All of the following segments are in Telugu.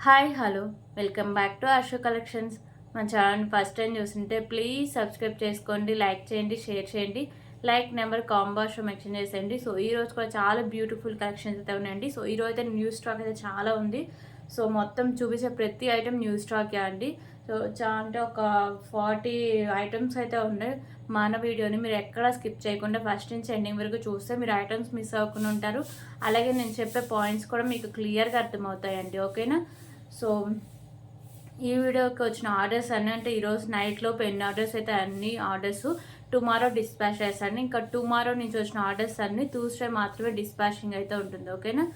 Hi hello welcome back to Asho collections. మన ఛానల్ని ఫస్ట్ టైం చూస్తుంటే ప్లీజ్ సబ్స్క్రైబ్ చేసుకోండి, లైక్ చేయండి, షేర్ చేయండి. లైక్ నెంబర్ కాంబాషో మెన్షన్ చేసేయండి. సో ఈ రోజు కూడా చాలా బ్యూటిఫుల్ కలెక్షన్స్ అయితే ఉన్నాయండి. సో ఈ రోజు అయితే న్యూ స్టాక్ అయితే చాలా ఉంది. సో మొత్తం చూపించే ప్రతి ఐటెం న్యూ స్టాకే అండి. సో అంటే ఒక 40 ఐటమ్స్ అయితే ఉన్నాయి. మన వీడియోని మీరు ఎక్కడా స్కిప్ చేయకుండా ఫస్ట్ నుంచి ఎండింగ్ వరకు చూస్తే మీరు ఐటమ్స్ మిస్ అవ్వకుండా ఉంటారు. అలాగే నేను చెప్పే పాయింట్స్ కూడా మీకు క్లియర్గా అర్థమవుతాయండి. ఓకేనా? సో ఈ వీడియోకి వచ్చిన ఆర్డర్స్ అన్నీ అంటే ఈరోజు నైట్లో ఎన్ని ఆర్డర్స్ అయితే అన్ని ఆర్డర్స్ టుమారో డిస్పాచ్ చేస్తాను. ఇంకా టుమారో నుంచి వచ్చిన ఆర్డర్స్ అన్ని ట్యూస్డే మాత్రమే డిస్పాచింగ్ అయితే ఉంటుంది. ఓకేనా?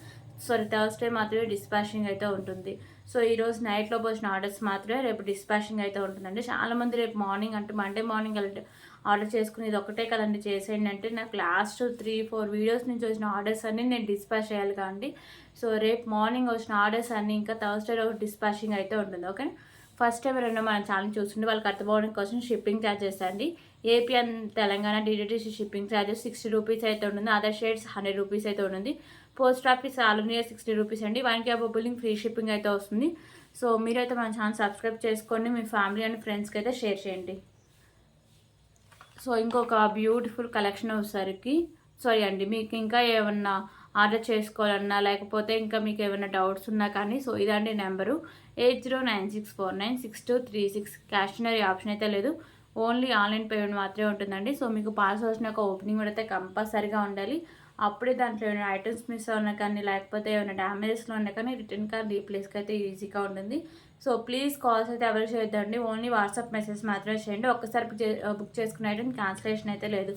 థర్స్డే మాత్రమే డిస్పాచింగ్ అయితే ఉంటుంది. సో ఈరోజు నైట్లో వచ్చిన ఆర్డర్స్ మాత్రమే రేపు డిస్పాచింగ్ అయితే ఉంటుందండి. చాలామంది రేపు మార్నింగ్ అంటే మండే మార్నింగ్ ఆర్డర్ చేసుకునేది ఒకటే కదండి చేసేయండి అంటే, నాకు లాస్ట్ 3-4 వీడియోస్ నుంచి వచ్చిన ఆర్డర్స్ అన్నీ నేను డిస్పాచ్ చేయాలి కాండి. సో రేపు మార్నింగ్ వచ్చిన ఆర్డర్స్ అన్నీ ఇంకా థర్స్డే రోజు డిస్పాచింగ్ అయితే ఉంటుంది. ఓకే? ఫస్ట్ టైం ఎవరైనా మన ఛానల్ చూస్తుంటే వాళ్ళకి అర్థమవడం కోసం షిప్పింగ్ ఛార్జెస్ అండి. AP and Telangana DTDC shipping charges 60 rupees అయితే ఉంటుంది. అదర్ షేడ్స్ 100 రూపీస్ అయితే ఉంటుంది. Post office all India 60 rupees అండి. 1 క్యాబ్ బిల్లింగ్ ఫ్రీ షిప్పింగ్ అయితే వస్తుంది. సో మీరైతే మన ఛానల్ సబ్స్క్రైబ్ చేసుకోండి, మీ ఫ్యామిలీ అండ్ ఫ్రెండ్స్కి అయితే షేర్ చేయండి. సో ఇంకొక బ్యూటిఫుల్ కలెక్షన్ వచ్చేసరికి సారీ అండి, మీకు ఇంకా ఏమన్నా ఆర్డర్ చేసుకోవాలన్నా లేకపోతే ఇంకా మీకు ఏమైనా డౌట్స్ ఉన్నా కానీ సో ఇదండి నెంబరు 8096496236. క్యాషనరీ ఆప్షన్ అయితే లేదు, ఓన్లీ ఆన్లైన్ పేమెంట్ మాత్రమే ఉంటుందండి. సో మీకు పార్సల్ వచ్చిన ఒక ఓపెనింగ్ కూడా అయితే కంపల్సరీగా ఉండాలి. అప్పుడే దాంట్లో ఏమైనా ఐటమ్స్ మిస్ ఉన్నా కానీ లేకపోతే ఏమైనా డ్యామేజెస్లో ఉన్నా కానీ రిటర్న్ కార్డ్ రీప్లేస్కి అయితే ఈజీగా ఉంటుంది. సో ప్లీజ్ కాల్స్ అయితే ఎవరు చేయొద్దండి, ఓన్లీ వాట్సాప్ మెసేజ్ మాత్రమే చేయండి. ఒక్కసారి బుక్ చేసుకునే ఐటమ్ క్యాన్సిలేషన్ అయితే లేదు.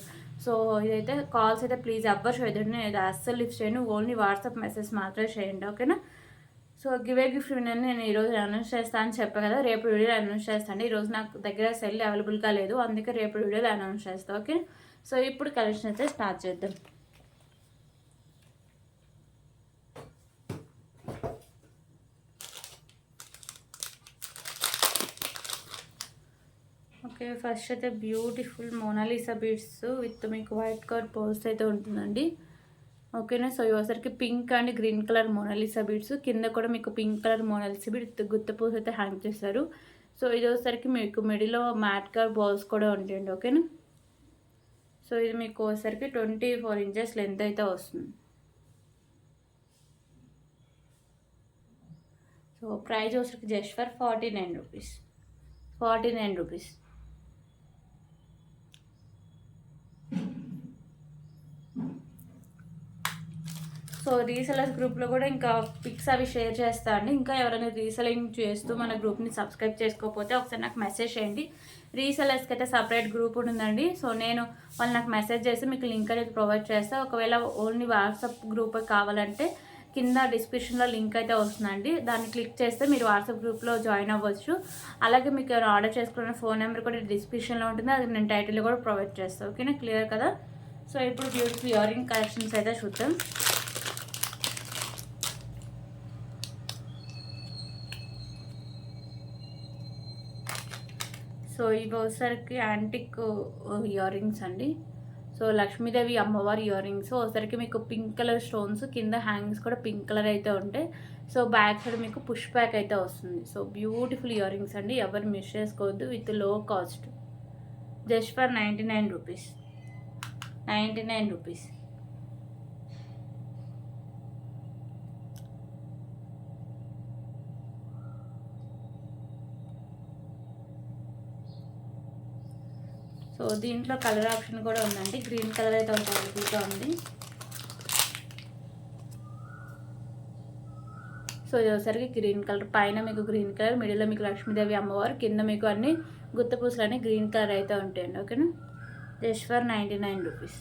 సో ఇదైతే కాల్స్ అయితే ప్లీజ్ ఎవ్వరు చేయొద్దండి, నేను అస్సలు లిఫ్ట్ చేయను, ఓన్లీ వాట్సాప్ మెసేజ్ మాత్రమే చేయండి. ఓకేనా? సో గివే గిఫ్ట్ విన్నర్ని నేను ఈరోజు అనౌన్స్ చేస్తాను అని చెప్పాను కదా, రేపు వీడియోలో అనౌన్స్ చేస్తాను. ఈరోజు నాకు దగ్గర సెల్ అవైలబుల్గా లేదు, అందుకే రేపు వీడియోలో అనౌన్స్ చేస్తాను. ఓకే? సో ఇప్పుడు కలెక్షన్ అయితే స్టార్ట్ చేద్దాం. ఓకే, ఫస్ట్ అయితే బ్యూటిఫుల్ మోనాలిసా బీడ్స్ విత్ మీకు వైట్ కలర్ పోస్ట్ అయితే ఉంటుందండి. ఓకేనా? సో ఇవసరికి pink and green colour Mona Lisa beads, కింద కూడా మీకు pink colour Mona Lisa bead with గుత్త పూస అయితే హ్యాంగ్ చేస్తారు. సో ఇది వచ్చేసరికి మీకు మిడిలో మ్యాట్ కలర్ బాల్స్ కూడా ఉంటాయండి. ఓకేనా? సో ఇది మీకు వచ్చేసరికి 24 ఇంచెస్ లెంత్ అయితే వస్తుంది. సో ప్రైస్ వచ్చేసరికి just for 49 rupees. 49 rupees. So resellers గ్రూప్లో కూడా ఇంకా పిక్స్ అవి షేర్ చేస్తా అండి. ఇంకా ఎవరైనా రీసెలింగ్ చేస్తూ మన గ్రూప్ని సబ్స్క్రైబ్ చేసుకోకపోతే ఒకసారి నాకు మెసేజ్ చేయండి. రీసెలర్స్కి అయితే సపరేట్ గ్రూప్ ఉంటుందండి. సో నేను వాళ్ళు నాకు మెసేజ్ చేసి మీకు లింక్ అనేది ప్రొవైడ్ చేస్తాను. ఒకవేళ ఓన్లీ వాట్సాప్ గ్రూప్ కావాలంటే కింద డిస్క్రిప్షన్లో లింక్ అయితే వస్తుందండి, దాన్ని క్లిక్ చేస్తే మీరు వాట్సాప్ గ్రూప్లో జాయిన్ అవ్వచ్చు. అలాగే మీకు ఎవరైనా ఆర్డర్ చేసుకున్న ఫోన్ నెంబర్ కూడా డిస్క్రిప్షన్లో ఉంటుంది, అది నేను టైటిల్లో కూడా ప్రొవైడ్ చేస్తాను. ఓకేనా? క్లియర్ కదా? సో ఇప్పుడు బ్యూటిఫుల్ ఇయర్ రింగ్ కలెక్షన్స్ అయితే చూద్దాం. సో ఇవి వచ్చేసరికి యాంటిక్ ఇయర్ రింగ్స్ అండి. సో లక్ష్మీదేవి అమ్మవారి ఇయర్ రింగ్స్ వచ్చేసరికి మీకు పింక్ కలర్ స్టోన్స్, కింద హ్యాంగింగ్స్ కూడా పింక్ కలర్ అయితే ఉంటాయి. సో బ్యాక్ సైడ్ మీకు పుష్ బ్యాక్ అయితే వస్తుంది. సో బ్యూటిఫుల్ ఇయర్ రింగ్స్ అండి, ఎవరు మిస్ చేసుకోవద్దు. విత్ లో cost, just for 99 rupees. 99 rupees. So దీంట్లో కలర్ ఆప్షన్ కూడా ఉందండి, గ్రీన్ కలర్ అయితే అవైలబుల్గా ఉంది. సో ఇది ఒకసారికి గ్రీన్ కలర్, పైన మీకు గ్రీన్ కలర్, మిడిల్లో మీకు లక్ష్మీదేవి అమ్మవారు, కింద మీకు అన్ని గుత్త పూసలు అన్ని గ్రీన్ కలర్ అయితే ఉంటాయండి. ఓకేనా? Just for 99 rupees.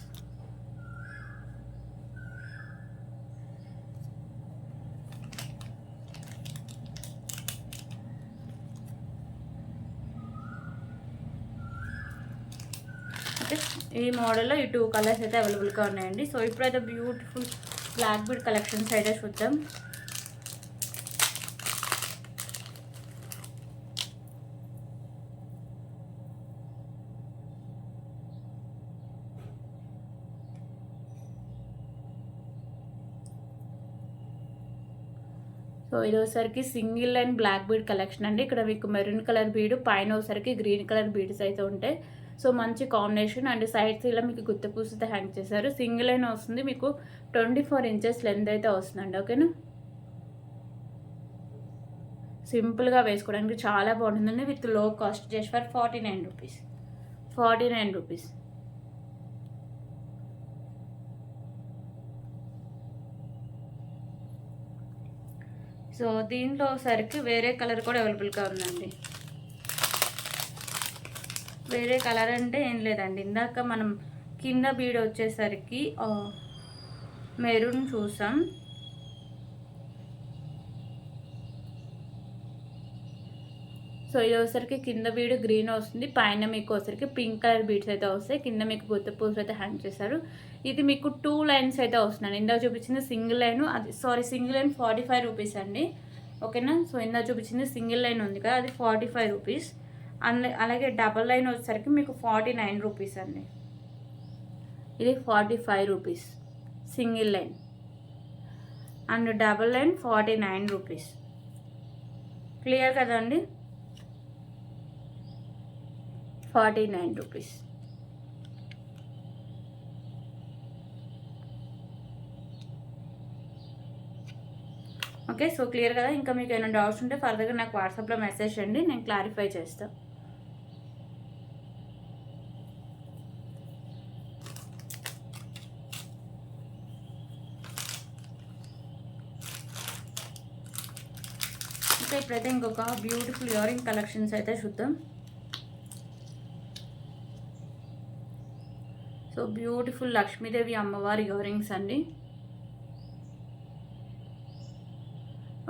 ఈ మోడల్లో ఈ 2 కలర్స్ అయితే అవైలబుల్గా ఉన్నాయండి. సో ఇప్పుడైతే బ్యూటిఫుల్ బ్లాక్ బీడ్ కలెక్షన్స్ అయితే చూద్దాం. సో ఇది వచ్చేసరికి single line black bead collection అండి. ఇక్కడ మీకు మెరూన్ కలర్ బీడు, పైన వచ్చేసరికి గ్రీన్ కలర్ బీడ్స్ అయితే ఉంటాయి. సో మంచి కాంబినేషన్. అండ్ సైడ్స్ ఇలా మీకు గుత్త పూసతో హ్యాంగ్ చేశారు. సింగిల్ లైన్ వస్తుంది, మీకు 24 ఇంచెస్ లెంత్ అయితే వస్తుందండి. ఓకేనా, సింపుల్గా వేసుకోవడానికి చాలా బాగుంటుందండి. విత్ లో cost, just for 49 rupees. 49 rupees. So దీంట్లో సరికి వేరే కలర్ కూడా అవైలబుల్గా ఉందండి. వేరే కలర్ అంటే ఏం లేదండి, ఇందాక మనం కింద బీడ్ వచ్చేసరికి మెరూన్ చూసాం. సో ఇది వచ్చేసరికి కింద బీడ్ గ్రీన్ వస్తుంది, పైన మీకు వచ్చేసరికి పింక్ కలర్ బీడ్స్ అయితే వస్తాయి. కింద మీకు గుత్త పూసలు అయితే హ్యాంగ్ చేశారు. ఇది మీకు 2 లైన్స్ అయితే వస్తున్నాయి. ఇందాక చూపించింది సింగిల్ లైన్, అది సింగిల్ లైన్ 45 రూపీస్ అండి. ఓకేనా, సో ఇందాక చూపించింది సింగిల్ లైన్ ఉంది కదా, అది 45 రూపీస్. అలాగే డబల్ లైన్ వచ్చేసరికి మీకు 49 రూపీస్ అండి. ఇది 45 rupees single line. And double line 49 rupees. Clear కదండి, 49 రూపీస్. ఓకే, సో క్లియర్ కదా. ఇంకా మీకు ఏమైనా డౌట్స్ ఉంటే ఫర్దర్గా నాకు వాట్సాప్లో మెసేజ్ చేయండి, నేను క్లారిఫై చేస్తాను. ఓకే, ఇప్పుడైతే ఇంకొక బ్యూటిఫుల్ ఇయర్ రింగ్ కలెక్షన్స్ అయితే చూద్దాం. సో బ్యూటిఫుల్ లక్ష్మీదేవి అమ్మవారి ఇయర్ రింగ్స్ అండి.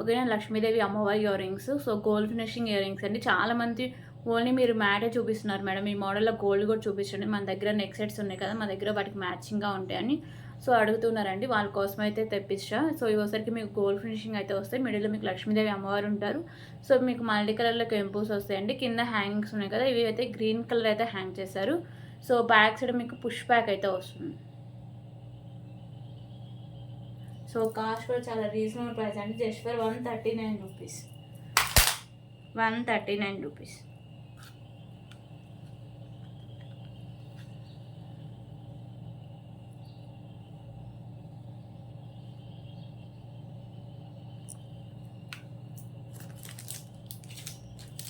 ఓకేనా, లక్ష్మీదేవి అమ్మవారి ear rings. So gold finishing ear rings అండి. చాలామంది ఓన్లీ మీరు మ్యాటే చూపిస్తున్నారు మేడం, ఈ మోడల్లో గోల్డ్ కూడా చూపించండి, మన దగ్గర నెక్ సెట్స్ ఉన్నాయి కదా, మా దగ్గర వాటికి మ్యాచింగ్గా ఉంటాయని సో అడుగుతున్నారండి. వాళ్ళ కోసం అయితే తెప్పించా. సో ఇవసరికి మీకు గోల్డ్ ఫినిషింగ్ అయితే వస్తాయి. మిడిల్లో మీకు లక్ష్మీదేవి అమ్మవారు ఉంటారు. సో మీకు మల్టీ కలర్లో కెంపుస్ వస్తాయండి. కింద హ్యాంగింగ్స్ ఉన్నాయి కదా, ఇవి అయితే గ్రీన్ కలర్ అయితే హ్యాంగ్ చేశారు. సో బ్యాక్ సైడ్ మీకు పుష్ బ్యాక్ అయితే వస్తుంది. సో కాస్ట్ కూడా చాలా రీజనబుల్ ప్రైస్ అండి, just for 139 rupees. 139 rupees.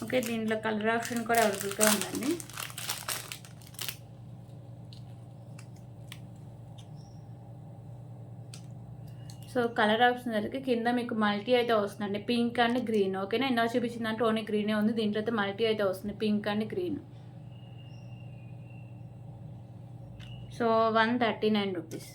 Okay, దీంట్లో కలర్ ఆప్షన్ కూడా అవైలబుల్గా ఉందండి. సో కలర్ ఆప్షన్ అయితే కింద మీకు మల్టీ అయితే వస్తుందండి, పింక్ అండ్ గ్రీన్. ఓకేనా, ఇందాక చూపించిన దాంట్లో ఓన్లీ గ్రీనే ఉంది, దీంట్లో అయితే మల్టీ అయితే వస్తుంది, pink and green. So 139 rupees.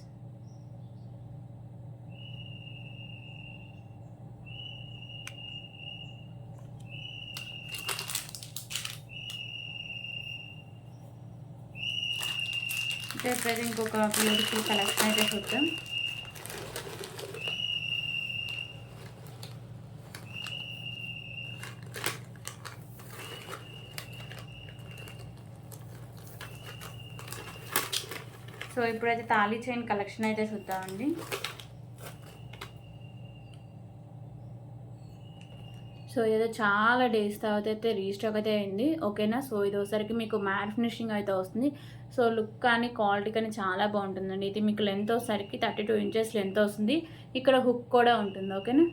Okay, ఇప్పుడైతే ఇంకొక బ్యూటిఫుల్ కలెక్షన్ అయితే చూద్దాం. సో ఇప్పుడైతే తాళీ చైన్ కలెక్షన్ అయితే చూద్దామండి. సో ఇదైతే చాలా డేస్ తర్వాత అయితే రీస్టాక్ అయితే అయింది. ఓకేనా, సో ఇది ఒకసారికి మీకు మ్యాట్ ఫినిషింగ్ అయితే వస్తుంది. సో లుక్ కానీ క్వాలిటీ కానీ చాలా బాగుంటుందండి. ఇది మీకు లెంత్ వచ్చేసరికి 32 ఇంచెస్ లెంత్ వస్తుంది. ఇక్కడ హుక్ కూడా ఉంటుంది. ఓకేనా,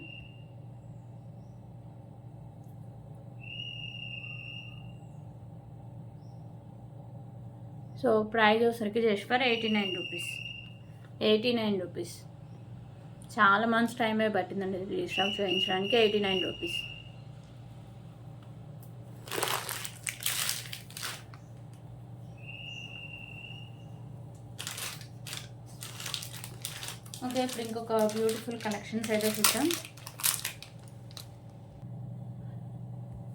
సో ప్రైస్ వచ్చేసరికి జస్ట్ ఫర్ 89 రూపీస్. 89 రూపీస్. చాలా మంత్స్ టైమే పట్టిందండి రీస్టాక్ చేయించడానికి. 89 రూపీస్. ఓకే, ఇప్పుడు ఇంకొక బ్యూటిఫుల్ కలెక్షన్స్ అయితే చూద్దాం.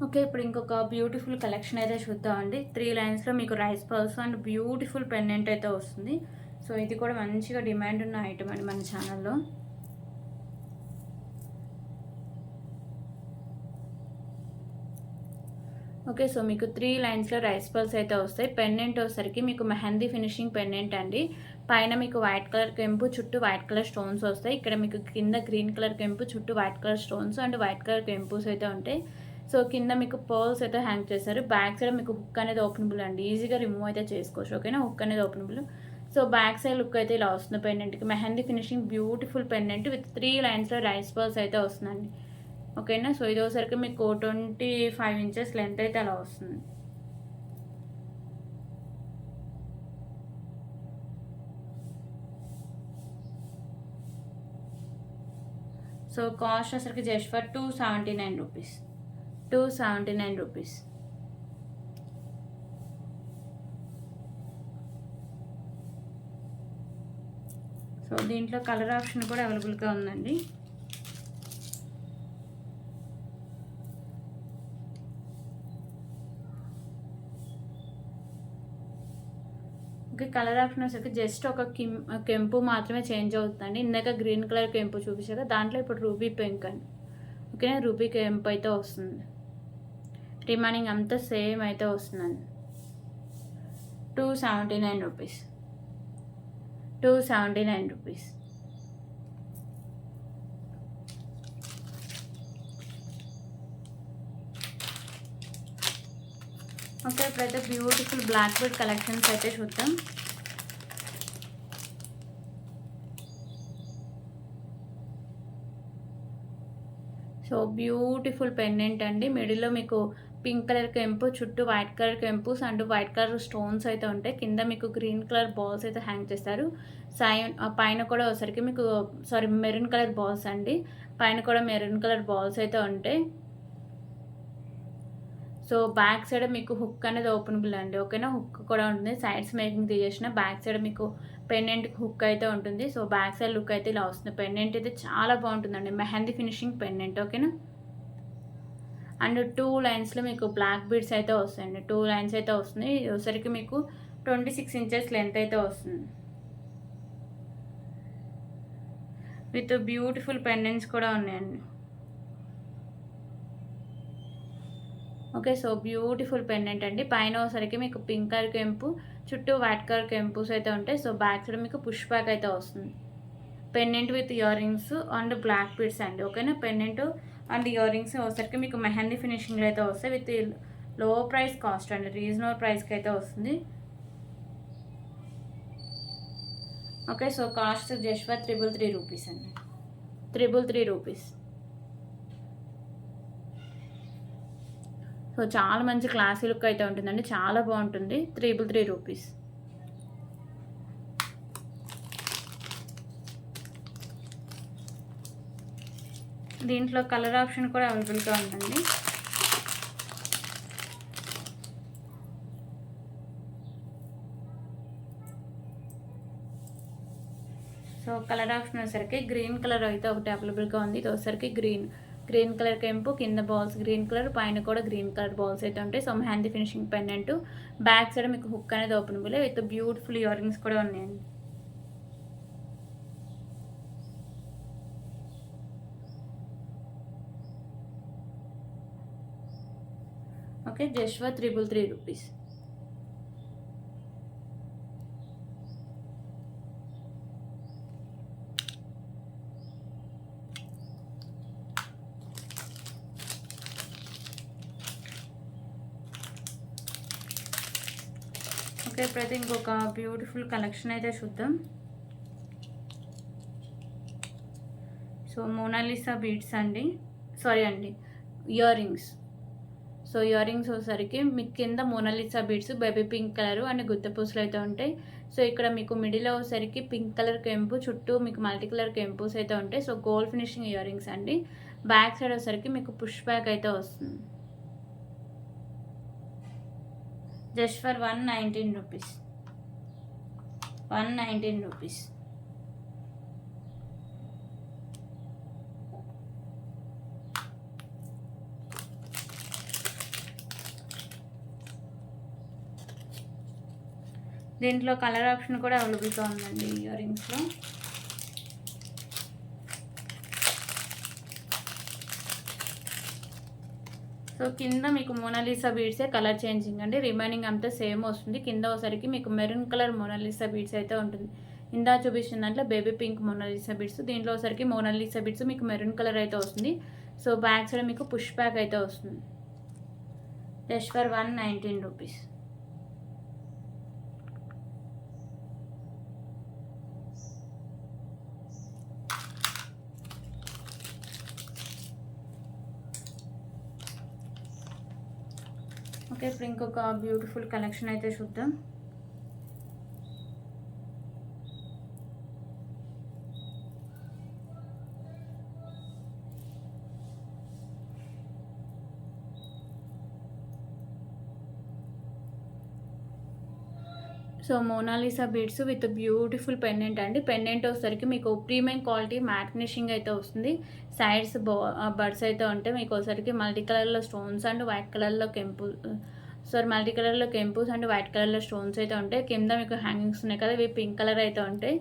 ఓకే, ఇప్పుడు ఇంకొక బ్యూటిఫుల్ కలెక్షన్ అయితే చూద్దామండి. 3 లైన్స్లో మీకు rice pearls and beautiful pendant అయితే వస్తుంది. సో ఇది కూడా మంచిగా డిమాండ్ ఉన్న ఐటమ్ అండి మన ఛానల్లో. ఓకే, సో మీకు 3 లైన్స్లో రైస్ పర్ల్స్ అయితే వస్తాయి. పెండెంట్ వచ్చేసరికి మీకు మెహందీ ఫినిషింగ్ పెండెంట్ అండి. పైన మీకు వైట్ కలర్ కెంపు చుట్టూ వైట్ కలర్ స్టోన్స్ వస్తాయి. ఇక్కడ మీకు కింద గ్రీన్ కలర్ కెంపు చుట్టూ white colour stones and white colour కెంపుస్ అయితే ఉంటాయి. సో కింద మీకు పర్ల్స్ అయితే హ్యాంగ్ చేస్తారు. బ్యాక్ సైడ్ మీకు హుక్ అనేది ఓపెనబుల్ అండి, ఈజీగా రిమూవ్ అయితే చేసుకోవచ్చు. ఓకేనా, హుక్ అనేది openable. So back side look అయితే ఇలా వస్తుంది పెండెంట్కి. Mehndi finishing beautiful pendant with 3 లైన్స్లో రైస్ పర్ల్స్ అయితే వస్తుందండి. ఓకేనా, సో ఇది ఒకసారికి మీకు 25 ఇంచెస్ లెంత్ అయితే అలా వస్తుంది. సో కాస్ట్ అసలుకి just for 279 rupees. 279 rupees. So దీంట్లో కలర్ ఆప్షన్ కూడా అవైలబుల్గా ఉందండి. కలర్ ఆప్షన్ వచ్చేసరికి జస్ట్ ఒక కెంపు మాత్రమే చేంజ్ అవుతుందండి. ఇందాక గ్రీన్ కలర్ కెంపు చూపించాక దాంట్లో ఇప్పుడు రూబీ పింక్ అండి. ఓకేనా, రూబీ కెంపు అయితే వస్తుంది. రిమైనింగ్ అంతా సేమ్ అయితే వస్తుందండి. 279 రూపీస్. 279 రూపీస్. ఓకే, ఇప్పుడైతే బ్యూటిఫుల్ బ్లాక్ బెడ్ కలెక్షన్స్ అయితే చూద్దాం. సో బ్యూటిఫుల్ పెండెంట్ అండి. మిడిల్లో మీకు పింక్ కలర్ కెంపు చుట్టూ వైట్ కలర్ కెంపుస్ అండ్ వైట్ కలర్ స్టోన్స్ అయితే ఉంటాయి. కింద మీకు గ్రీన్ కలర్ బాల్స్ అయితే హ్యాంగ్ చేస్తారు. పైన కూడా ఒకసారికి మీకు మెరూన్ కలర్ బాల్స్ అండి. పైన కూడా మెరూన్ కలర్ బాల్స్ అయితే ఉంటాయి. సో బ్యాక్ సైడ్ మీకు హుక్ అనేది ఓపెనబుల్ అండి. ఓకేనా, హుక్ కూడా ఉంటుంది. సైడ్స్ మేకింగ్ తీసేసిన బ్యాక్ సైడ్ మీకు పెండెంట్కి హుక్ అయితే ఉంటుంది. సో బ్యాక్ సైడ్ లుక్ అయితే ఇలా వస్తుంది. పెండెంట్ అయితే చాలా బాగుంటుందండి, మెహందీ ఫినిషింగ్ పెండెంట్. ఓకేనా, అండ్ 2 లైన్స్లో మీకు బ్లాక్ బీడ్స్ అయితే వస్తాయండి. 2 లైన్స్ అయితే వస్తుంది. ఒకసారికి మీకు 26 ఇంచెస్ లెంత్ అయితే వస్తుంది. విత్ బ్యూటిఫుల్ పెండెంట్స్ కూడా ఉన్నాయండి. ఓకే, సో బ్యూటిఫుల్ పెండెంట్ అండి. పైన ఒకసారికి మీకు పింక్ కలర్ కెంపు చుట్టూ వైట్ కలర్ కెంపుస్ అయితే ఉంటాయి. సో బ్యాక్ సైడ్ మీకు పుష్ బ్యాక్ అయితే వస్తుంది. Pendant with ear rings and black beads అండి. ఓకేనా, పెండెంట్ అండ్ ఇయర్ రింగ్స్ ఒకసారికి మీకు మెహందీ ఫినిషింగ్లో అయితే వస్తాయి. విత్ లో ప్రైస్ కాస్ట్ అండి, రీజనబుల్ ప్రైస్కి అయితే వస్తుంది. Okay, so cost just for 333 rupees అండి. 333 రూపీస్. సో చాలా మంచి క్లాసీ లుక్ అయితే ఉంటుందండి, చాలా బాగుంటుంది. 333 రూపీస్. దీంట్లో కలర్ ఆప్షన్ కూడా అవైలబుల్గా ఉందండి. సో కలర్ ఆప్షన్ వచ్చేసరికి గ్రీన్ కలర్ అయితే ఒకటి అవైలబుల్గా ఉంది. ఇది వచ్చేసరికి గ్రీన్ కలర్ కెంపు, కింద బాల్స్ గ్రీన్ కలర్, పైన కూడా గ్రీన్ కలర్ బాల్స్ అయితే ఉంటాయి. So mehndi finishing pendant. Back side మీకు హుక్ అనేది openable with beautiful ear rings కూడా ఉన్నాయండి. Okay, just for 333 rupees. Okay, ఇప్పుడైతే ఇంకొక బ్యూటిఫుల్ కలెక్షన్ అయితే చూద్దాం. సో మోనాలిసా బీడ్స్ అండి, ear rings. So earrings వచ్చేసరికి మీకు కింద Mona Lisa beads baby pink colour and గుత్తపూసలు అయితే ఉంటాయి. సో ఇక్కడ మీకు మిడిల్లో వచ్చేసరికి పింక్ కలర్ కెంపు, చుట్టూ మీకు మల్టీ కలర్ కెంపుస్ అయితే ఉంటాయి. So gold finishing ear rings అండి. బ్యాక్ సైడ్ వచ్చేసరికి మీకు పుష్ బ్యాక్ అయితే వస్తుంది. Just for 119 rupees. 119 రూపీస్. దీంట్లో కలర్ ఆప్షన్ కూడా అవైలబుల్గా ఉందండి ఇయర్ రింగ్స్లో. సో కింద మీకు మోనాలిసా బీడ్సే కలర్ చేంజింగ్ అండి. రిమైనింగ్ అంతా సేమ్ వస్తుంది. కింద ఒకసారికి మీకు మెరూన్ కలర్ మోనాలిసా బీడ్స్ అయితే ఉంటుంది. ఇందా చూపించిన దాంట్లో బేబీ పింక్ మోనాలిసా బిట్స్, దీంట్లో ఒకసారికి మోనాలిసా బిట్స్ మీకు మెరూన్ కలర్ అయితే వస్తుంది. సో బ్యాక్ సైడ్ మీకు పుష్ బ్యాక్ అయితే వస్తుంది. Just for 119 rupees. ఓకే, ఇప్పుడు ఇంకొక బ్యూటిఫుల్ కలెక్షన్ అయితే చూద్దాం. So Mona Lisa beads with beautiful pendant అండి. పెండెంట్ వచ్చేసరికి మీకు ప్రీమియం క్వాలిటీ మ్యాట్ ఫినిషింగ్ అయితే వస్తుంది. సైడ్స్ బర్డ్స్ అయితే ఉంటాయి. మీకు ఒకసారికి మల్టీ కలర్లో స్టోన్స్ అండ్ వైట్ కలర్లో మల్టీ కలర్లో కెంపుస్ అండ్ వైట్ కలర్లో స్టోన్స్ అయితే ఉంటాయి. కింద మీకు హ్యాంగింగ్స్ ఉన్నాయి కదా, ఇవి పింక్ కలర్ అయితే ఉంటాయి.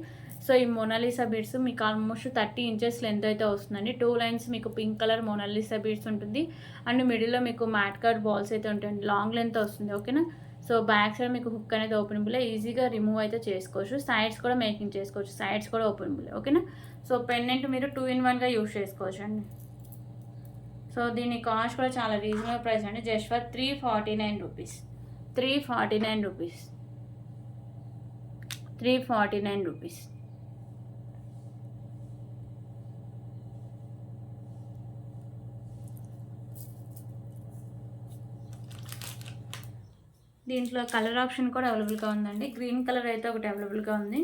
సో ఈ మోనాలిసా బీడ్స్ మీకు ఆల్మోస్ట్ 30 ఇంచెస్ లెంత్ అయితే వస్తుందండి. 2 లైన్స్ మీకు పింక్ కలర్ మోనాలిసా బీడ్స్ ఉంటుంది అండ్ మిడిల్లో మీకు మ్యాట్ కార్డ్ బాల్స్ అయితే ఉంటాయండి. లాంగ్ లెంత్ వస్తుంది. ఓకేనా. సో బ్యాక్ సైడ్ మీకు హుక్ అనేది ఓపెనబుల్, ఈజీగా రిమూవ్ అయితే చేసుకోవచ్చు. సైడ్స్ కూడా మేకింగ్ చేసుకోవచ్చు, సైడ్స్ కూడా ఓపెనబుల్. ఓకేనా. సో పెండెంట్ మీరు 2-in-1గా యూజ్ చేసుకోవచ్చు అండి. సో దీని కాస్ట్ కూడా చాలా రీజనబుల్ ప్రైస్ అండి. Just for 349 rupees. 349 rupees. 349 rupees. దీంట్లో కలర్ ఆప్షన్ కూడా అవైలబుల్గా ఉందండి. గ్రీన్ కలర్ అయితే ఒకటి అవైలబుల్గా ఉంది.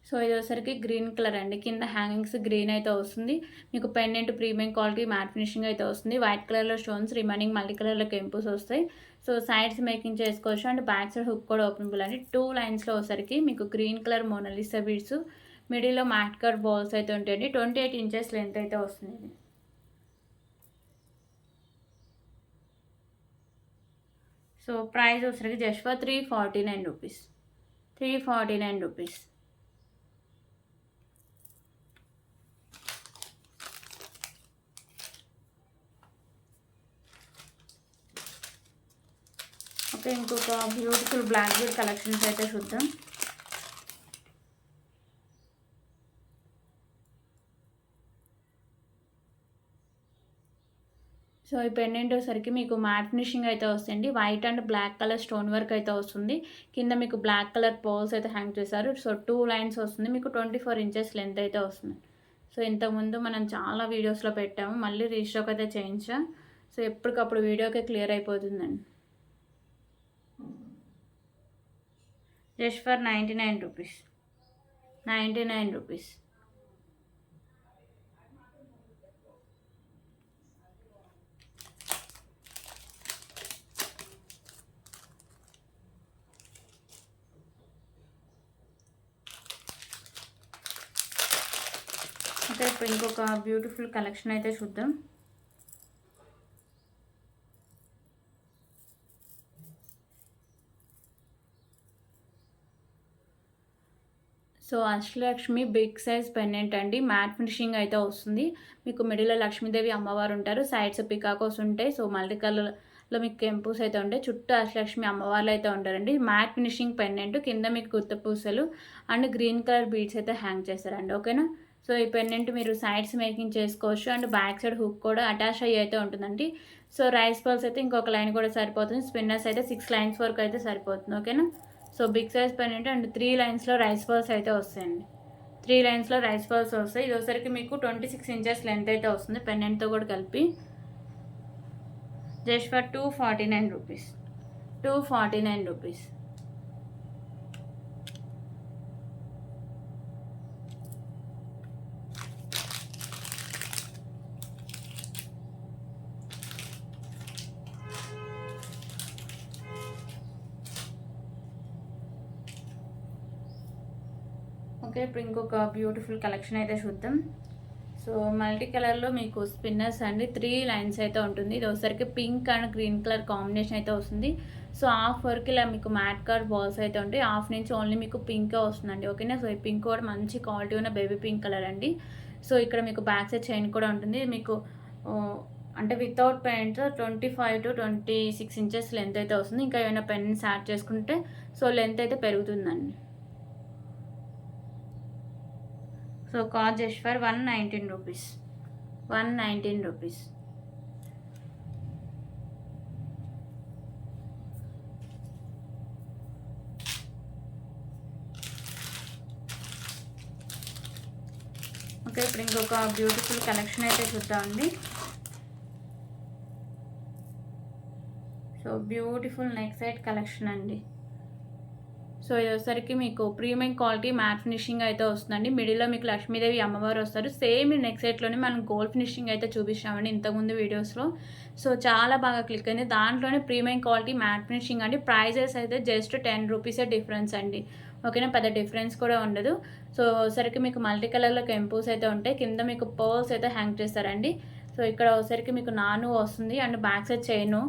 సో ఇది వచ్చేసరికి గ్రీన్ కలర్ అండి. కింద హ్యాంగింగ్స్ గ్రీన్ అయితే వస్తుంది. మీకు pendant premium quality matte finishing అయితే వస్తుంది. వైట్ కలర్లో స్టోన్స్, రిమైనింగ్ మల్టీ కలర్లో కెంపుస్ వస్తాయి. సో సైడ్స్ మేకింగ్ చేసుకోవచ్చు అండ్ బ్యాక్ సైడ్ హుక్ కూడా ఓపెనబుల్ అండి. 2 లైన్స్లో వచ్చేసరికి మీకు గ్రీన్ కలర్ మోనాలిసా బీడ్స్, మిడిల్లో మ్యాట్ కట్ బాల్స్ అయితే ఉంటాయండి. 28 ఇంచెస్ లెంత్ అయితే వస్తుంది. సో ప్రైస్ వచ్చేసరికి just for 349 rupees. 349 rupees. Okay, ఇంకొక బ్యూటిఫుల్ బ్లాక్ బీడ్ కలెక్షన్స్ అయితే చూద్దాం. సో ఈ పెండెంట్ వచ్చేసరికి మీకు మ్యాట్ ఫినిషింగ్ అయితే వస్తుంది. White and black colour stone work అయితే వస్తుంది. కింద మీకు బ్లాక్ కలర్ పోల్స్ అయితే హ్యాంగ్ చేశారు. సో 2 లైన్స్ వస్తుంది. మీకు 24 ఇంచెస్ లెంత్ అయితే వస్తుంది. సో ఇంతకుముందు మనం చాలా వీడియోస్లో పెట్టాము, మళ్ళీ రీస్టాక్ అయితే చేయించా. సో ఎప్పటికప్పుడు వీడియోకే క్లియర్ అయిపోతుందండి. Just for 99 rupees. 99 rupees. Okay, ఇప్పుడు ఇంకొక బ్యూటిఫుల్ కలెక్షన్ అయితే చూద్దాం. So Ashtalakshmi big size pendant అండి. మ్యాట్ ఫినిషింగ్ అయితే వస్తుంది. మీకు మిడిల్లో లక్ష్మీదేవి అమ్మవారు ఉంటారు, సైడ్స్ పికాకోస్ ఉంటాయి. సో మల్టీ కలర్లో మీకు కెంపుస్ అయితే ఉంటాయి. చుట్టూ అష్టలక్ష్మి అమ్మవార్లు అయితే ఉంటారండి. మ్యాట్ ఫినిషింగ్ పెండెంట్, కింద మీకు గుత్త పూసలు అండ్ గ్రీన్ కలర్ బీడ్స్ అయితే హ్యాంగ్ చేస్తారండి. ఓకేనా. సో ఈ పెండెంట్ మీరు సైడ్స్ మేకింగ్ చేసుకోవచ్చు అండ్ బ్యాక్ సైడ్ హుక్ కూడా అటాచ్ అయ్యి అయితే ఉంటుందండి. సో రైస్ పల్స్ అయితే ఇంకొక లైన్ కూడా సరిపోతుంది. స్పిన్నర్స్ అయితే 6 లైన్స్ వరకు అయితే సరిపోతుంది. ఓకేనా. So big size pendant and 3 లైన్స్లో రైస్ పల్స్ అయితే వస్తాయండి. 3 లైన్స్లో రైస్ పల్స్ వస్తాయి. ఇది ఒకసారికి మీకు 26 ఇంచెస్ లెంత్ అయితే వస్తుంది పెండెంట్తో కూడా కలిపి. Just for 249 rupees. 249 rupees. Okay, ఇప్పుడు ఇంకొక బ్యూటిఫుల్ కలెక్షన్ అయితే చూద్దాం. సో మల్టీ కలర్లో మీకు స్పిన్నర్స్ అండి. 3 లైన్స్ అయితే ఉంటుంది. ఇది ఒకసారికి pink and green colour combination అయితే వస్తుంది. సో హాఫ్ వరకు ఇలా మీకు మ్యాట్ కార్డ్ బాల్స్ అయితే ఉంటాయి. హాఫ్ నుంచి ఓన్లీ మీకు పింకే వస్తుందండి. ఓకేనా. సో ఈ పింక్ కూడా మంచి క్వాలిటీ ఉన్న బేబీ పింక్ కలర్ అండి. సో ఇక్కడ మీకు బ్యాక్ సైడ్ చైన్ కూడా ఉంటుంది. మీకు అంటే వితౌట్ పెండెంట్తో 25 to 26 ఇంచెస్ లెంత్ అయితే వస్తుంది. ఇంకా ఏమైనా పెండెంట్స్ యాడ్ చేసుకుంటే సో లెంత్ అయితే పెరుగుతుందండి. So cost just for 119 rupees. 119 rupees. Okay, ఇప్పుడు ఇంకొక బ్యూటిఫుల్ కలెక్షన్ అయితే చూద్దామండి. So beautiful neck set collection అండి. సో ఇది వచ్చేసరికి మీకు ప్రీమియం క్వాలిటీ మ్యాట్ ఫినిషింగ్ అయితే వస్తుందండి. మిడిల్లో మీకు లక్ష్మీదేవి అమ్మవారు వస్తారు. సేమ్ ఈ నెక్ సెట్లోనే మనం గోల్డ్ ఫినిషింగ్ అయితే చూపించామండి ఇంతకుముందు వీడియోస్లో. సో చాలా బాగా క్లిక్ అయింది. దాంట్లోనే ప్రీమియం క్వాలిటీ మ్యాట్ ఫినిషింగ్ అండి. ప్రైజెస్ అయితే జస్ట్ 10 రూపీసే డిఫరెన్స్ అండి. ఓకేనా, పెద్ద డిఫరెన్స్ కూడా ఉండదు. సో ఒకసారికి మీకు మల్టీ కలర్లో కెంపూస్ అయితే ఉంటాయి. కింద మీకు పర్ల్స్ అయితే హ్యాంగ్ చేస్తారండి. సో ఇక్కడ ఒకసారికి మీకు నాను వస్తుంది అండ్ బ్యాక్ సైడ్ చైను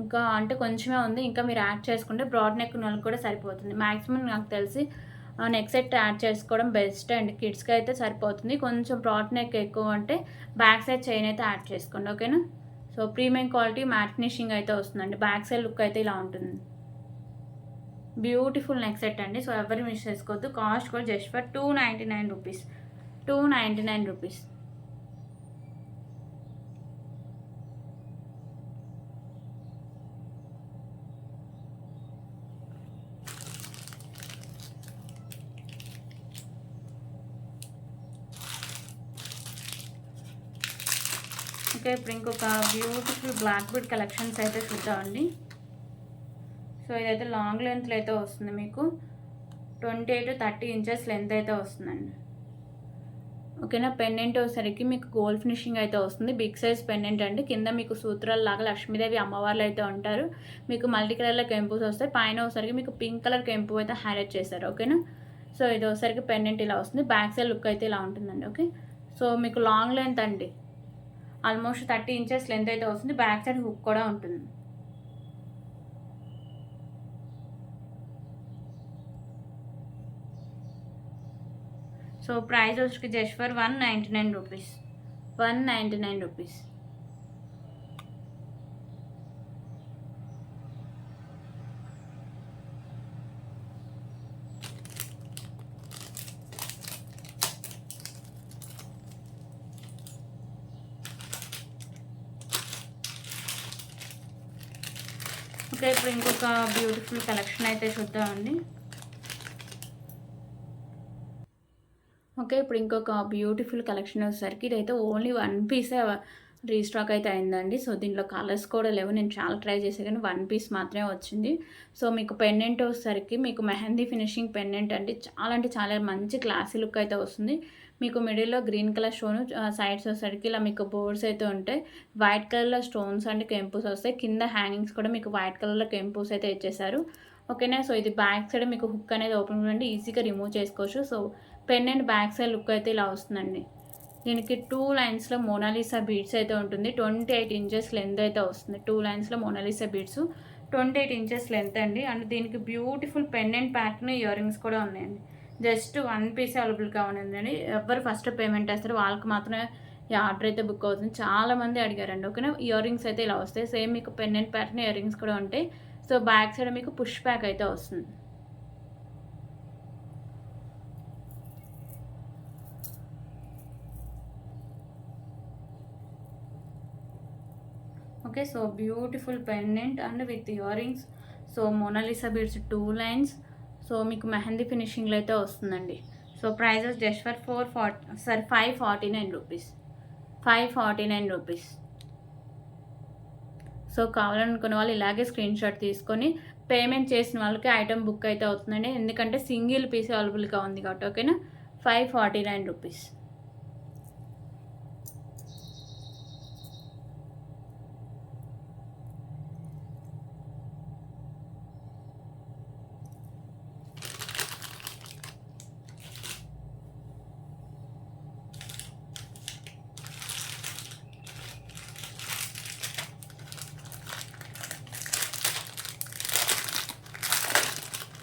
ఇంకా అంటే కొంచెమే ఉంది. ఇంకా మీరు యాడ్ చేసుకుంటే బ్రాడ్ నెక్ ఉన్న వాళ్ళకి కూడా సరిపోతుంది. మ్యాక్సిమం నాకు తెలిసి నెక్ సెట్ యాడ్ చేసుకోవడం బెస్ట్ అండి. కిడ్స్కి అయితే సరిపోతుంది. కొంచెం బ్రాడ్ నెక్ ఎక్కువ అంటే బ్యాక్ సైడ్ చైన్ అయితే యాడ్ చేసుకోండి. ఓకేనా. So premium quality matte finishing అయితే వస్తుందండి. బ్యాక్ సైడ్ లుక్ అయితే ఇలా ఉంటుంది. బ్యూటిఫుల్ నెక్ సెట్ అండి. సో ఎవరు మిస్ చేసుకోవద్దు. కాస్ట్ కూడా just for 299 rupees. 299 rupees. Okay, ఇప్పుడు ఇంకొక బ్యూటిఫుల్ బ్లాక్ బీడ్ కలెక్షన్స్ అయితే చూద్దామండి. సో ఇదైతే లాంగ్ లెంత్లో అయితే వస్తుంది. మీకు 28 to 30 ఇంచెస్ లెంత్ అయితే వస్తుందండి. ఓకేనా. పెండెంట్ వచ్చేసరికి మీకు గోల్డ్ ఫినిషింగ్ అయితే వస్తుంది. బిగ్ సైజ్ పెండెంట్ అండి. కింద మీకు సూత్రాలలాగా లక్ష్మీదేవి అమ్మవార్లు అయితే ఉంటారు. మీకు మల్టీ కలర్లో కెంపూస్ వస్తాయి. పైన వచ్చేసరికి మీకు పింక్ కలర్ కెంపు అయితే హైలైట్ చేశారు. ఓకేనా. సో ఇది వచ్చేసరికి పెండెంట్ ఇలా వస్తుంది. బ్యాక్ సైడ్ లుక్ అయితే ఇలా ఉంటుందండి. ఓకే, సో మీకు లాంగ్ లెంత్ అండి. ఆల్మోస్ట్ 30 ఇంచెస్ లెంత్ అయితే వస్తుంది. బ్యాక్ సైడ్ హుక్ కూడా ఉంటుంది. సో ప్రైస్ వచ్చి just for 199 rupees. 199 rupees. Okay, ఇప్పుడు ఇంకొక బ్యూటిఫుల్ కలెక్షన్ అయితే చూద్దామండి. ఓకే, ఇప్పుడు ఇంకొక బ్యూటిఫుల్ కలెక్షన్ వచ్చేసరికి ఇదైతే ఓన్లీ 1 పీసే రీస్టాక్ అయితే అయిందండి. సో దీంట్లో కలర్స్ కూడా లేవు. నేను చాలా ట్రై చేసాను కానీ 1 పీస్ మాత్రమే వచ్చింది. సో మీకు పెండెంట్ వచ్చేసరికి మీకు మెహందీ ఫినిషింగ్ పెండెంట్ అంటే చాలా మంచి క్లాసీ లుక్ అయితే వస్తుంది. మీకు మిడిల్లో గ్రీన్ కలర్ స్టోన్, సైడ్స్ వచ్చేసరికి ఇలా మీకు బోర్డ్స్ అయితే ఉంటాయి. వైట్ కలర్లో స్టోన్స్ అండ్ కెంపూస్ వస్తాయి. కింద హ్యాంగింగ్స్ కూడా మీకు వైట్ కలర్లో కెంపూస్ అయితే ఇచ్చేసారు. ఓకేనా. సో ఇది బ్యాక్ సైడ్ మీకు హుక్ అనేది ఓపెన్ ఉండండి, ఈజీగా రిమూవ్ చేసుకోవచ్చు. So pendant back side look అయితే ఇలా వస్తుందండి. దీనికి 2 లైన్స్లో మోనాలిసా బీడ్స్ అయితే ఉంటుంది. 28 ఇంచెస్ లెంత్ అయితే వస్తుంది. 2 లైన్స్లో మోనాలిసా బీడ్స్ 28 ఇంచెస్ లెంత్ అండి. అండ్ దీనికి beautiful pendant pattern ear rings కూడా ఉన్నాయండి. జస్ట్ 1 పీస్ అవైలబుల్గా ఉందండి. ఎవరు ఫస్ట్ పేమెంట్ వేస్తారో వాళ్ళకి మాత్రమే ఈ ఆర్డర్ అయితే బుక్ అవుతుంది. చాలామంది అడిగారండి. ఓకేనా. ఇయర్ రింగ్స్ అయితే ఇలా వస్తాయి. సేమ్ మీకు పెండెంట్ ప్యాటర్న్ ఇయర్ రింగ్స్ కూడా ఉంటాయి. సో బ్యాక్ సైడ్ మీకు పుష్ బ్యాక్ అయితే వస్తుంది. Okay, so beautiful pendant and with ear rings. So Mona Lisa beads 2 lines. So మీకు మెహందీ ఫినిషింగ్లో అయితే వస్తుందండి. So prices just for 549 rupees. 549 rupees. So కావాలనుకున్న వాళ్ళు ఇలాగే స్క్రీన్ షాట్ తీసుకొని పేమెంట్ చేసిన వాళ్ళకి ఐటమ్ బుక్ అయితే అవుతుందండి. ఎందుకంటే సింగిల్ పీస్ అవైలబుల్గా ఉంది కాబట్టి. ఓకేనా. 549 రూపీస్.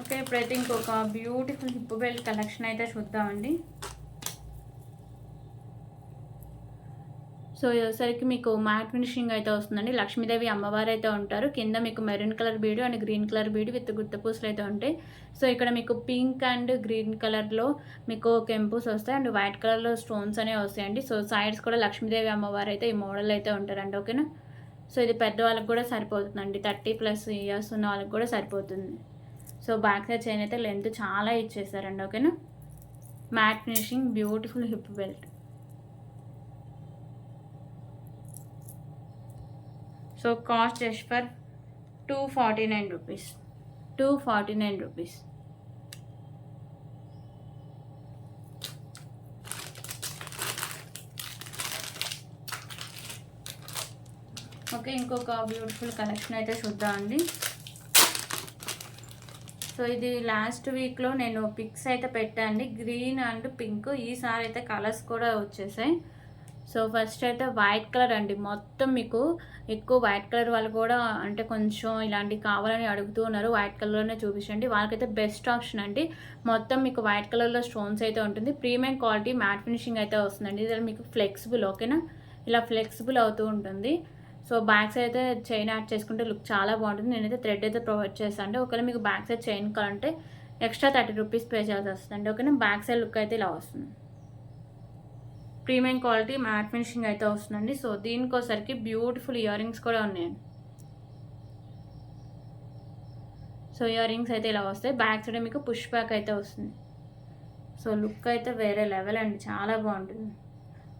ఓకే, ఇప్పుడైతే ఇంకొక బ్యూటిఫుల్ హిప్ బెల్ట్ కలెక్షన్ అయితే చూద్దామండి. సో వచ్చేసరికి మీకు మ్యాట్ ఫినిషింగ్ అయితే వస్తుందండి. లక్ష్మీదేవి అమ్మవారు అయితే ఉంటారు. కింద మీకు మెరూన్ కలర్ బీడు అండ్ గ్రీన్ కలర్ బీడు విత్ గుత్తపూసలు అయితే ఉంటాయి. సో ఇక్కడ మీకు పింక్ అండ్ గ్రీన్ కలర్లో మీకు కెంపుస్ వస్తాయి అండ్ వైట్ కలర్లో స్టోన్స్ అనేవి వస్తాయండి. సో సైడ్స్ కూడా లక్ష్మీదేవి అమ్మవారు అయితే ఈ మోడల్ అయితే ఉంటారండి. ఓకేనా. సో ఇది పెద్దవాళ్ళకి కూడా సరిపోతుందండి. 30+ ఇయర్స్ ఉన్న వాళ్ళకి కూడా సరిపోతుంది. సో బ్యాక్ సైడ్ చైన్ అయితే లెంత్ చాలా ఇచ్చేసారండి. ఓకేనా. Matte finishing beautiful hip belt. So cost just for 249 rupees. 249 rupees. Okay, ఇంకొక బ్యూటిఫుల్ కలెక్షన్ అయితే చూద్దామండి. సో ఇది లాస్ట్ వీక్లో నేను పిక్స్ అయితే పెట్టాను, గ్రీన్ అండ్ పింక్. ఈసారి అయితే కలర్స్ కూడా వచ్చేసాయి. సో ఫస్ట్ అయితే వైట్ కలర్ అండి. మొత్తం మీకు ఎక్కువ వైట్ కలర్ వాళ్ళు కూడా అంటే కొంచెం ఇలాంటివి కావాలని అడుగుతూ ఉన్నారు. వైట్ కలర్లోనే చూపించండి, వాళ్ళకైతే బెస్ట్ ఆప్షన్ అండి. మొత్తం మీకు వైట్ కలర్లో స్టోన్స్ అయితే ఉంటుంది. ప్రీమియం క్వాలిటీ మ్యాట్ ఫినిషింగ్ అయితే వస్తుందండి. ఇది మీకు ఫ్లెక్సిబుల్. ఓకేనా, ఇలా ఫ్లెక్సిబుల్ అవుతూ ఉంటుంది. సో బ్యాక్ సైడ్ అయితే చైన్ యాడ్ చేసుకుంటే లుక్ చాలా బాగుంటుంది. నేనైతే థ్రెడ్ అయితే ప్రొవైడ్ చేస్తాను. ఒకవేళ మీకు బ్యాక్ సైడ్ చైన్ కావాలంటే ఎక్స్ట్రా 30 రూపీస్ పే చేయాల్సి వస్తుందండి. ఓకేనా. బ్యాక్ సైడ్ లుక్ అయితే ఇలా వస్తుంది. ప్రీమియం క్వాలిటీ మ్యాట్ ఫినిషింగ్ అయితే వస్తుందండి. సో దీనికోసరికి బ్యూటిఫుల్ ఇయర్ రింగ్స్ కూడా ఉన్నాయండి. సో ఇయర్ రింగ్స్ అయితే ఇలా వస్తాయి. బ్యాక్ సైడ్ మీకు పుష్ బ్యాక్ అయితే వస్తుంది. సో లుక్ అయితే వేరే లెవెల్ అండి, చాలా బాగుంటుంది.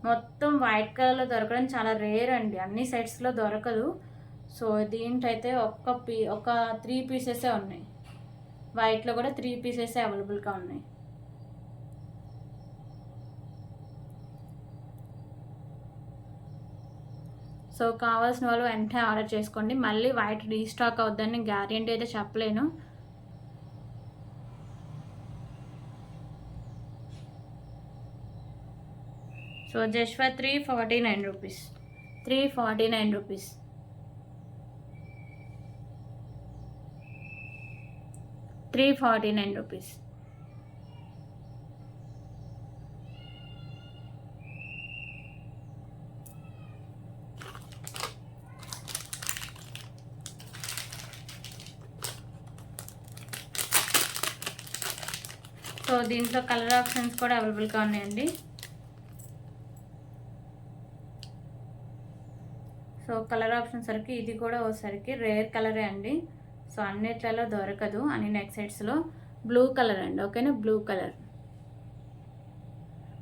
మొత్తం వైట్ కలర్లో దొరకడం చాలా రేర్ అండి, అన్ని సెట్స్లో దొరకదు. సో దీంట్లో అయితే ఒక 3 పీసెసే ఉన్నాయి. వైట్లో కూడా 3 పీసెసే అవైలబుల్గా ఉన్నాయి. సో కావాల్సిన వాళ్ళు వెంటనే ఆర్డర్ చేసుకోండి. మళ్ళీ వైట్ రీస్టాక్ అవుద్దని గ్యారెంటీ అయితే చెప్పలేను. So just for 349 rupees. 349 rupees. ₹349. So దీంట్లో కలర్ ఆప్షన్స్ కూడా అవైలబుల్గా ఉన్నాయండి. సో కలర్ ఆప్షన్ సరికి ఇది కూడా ఒకసారికి రేర్ కలరే అండి. సో అన్నిట్లలో దొరకదు, అన్ని నెక్ సెట్స్లో. బ్లూ కలర్ అండి. ఓకేనా, బ్లూ కలర్.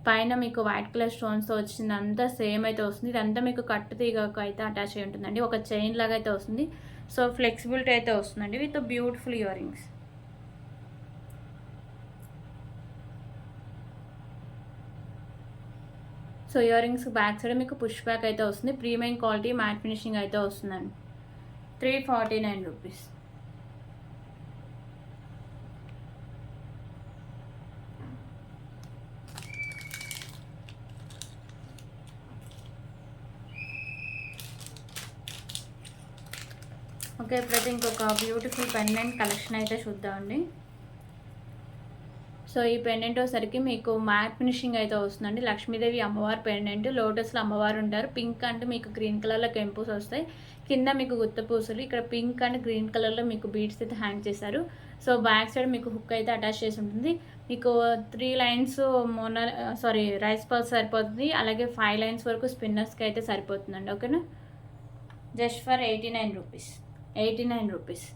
పైన మీకు వైట్ కలర్ స్టోన్స్తో వచ్చింది అంతా సేమ్ అయితే వస్తుంది. ఇదంతా మీకు కట్టు తీగకు అయితే అటాచ్ అయి ఉంటుందండి, ఒక చైన్ లాగా అయితే వస్తుంది. సో ఫ్లెక్సిబిలిటీ అయితే వస్తుందండి with beautiful ear rings. So ear rings back side మీకు పుష్ బ్యాక్ అయితే వస్తుంది. ప్రీమియం క్వాలిటీ మ్యాట్ ఫినిషింగ్ అయితే వస్తుందండి. 349 రూపీస్. ఓకే, ఇప్పుడైతే ఇంకొక బ్యూటిఫుల్ పెండెంట్ కలెక్షన్ అయితే చూద్దామండి. సో ఈ పెండెంట్ వచ్చేసరికి మీకు మ్యాట్ ఫినిషింగ్ అయితే వస్తుందండి. లక్ష్మీదేవి అమ్మవారు పెండెంట్, లోటస్లో అమ్మవారు ఉంటారు. పింక్ అంటే మీకు గ్రీన్ కలర్లో కెంపుస్ వస్తాయి. కింద మీకు గుత్త పూసలు, ఇక్కడ పింక్ అండ్ గ్రీన్ కలర్లో మీకు బీడ్స్ అయితే హ్యాంగ్ చేశారు. సో బ్యాక్ సైడ్ మీకు హుక్ అయితే అటాచ్ చేసి ఉంటుంది. మీకు 3 లైన్స్ రైస్ పల్స్ సరిపోతుంది. అలాగే 5 లైన్స్ వరకు స్పిన్నర్స్కి అయితే సరిపోతుందండి. ఓకేనా. Just for 89 rupees. 89 rupees.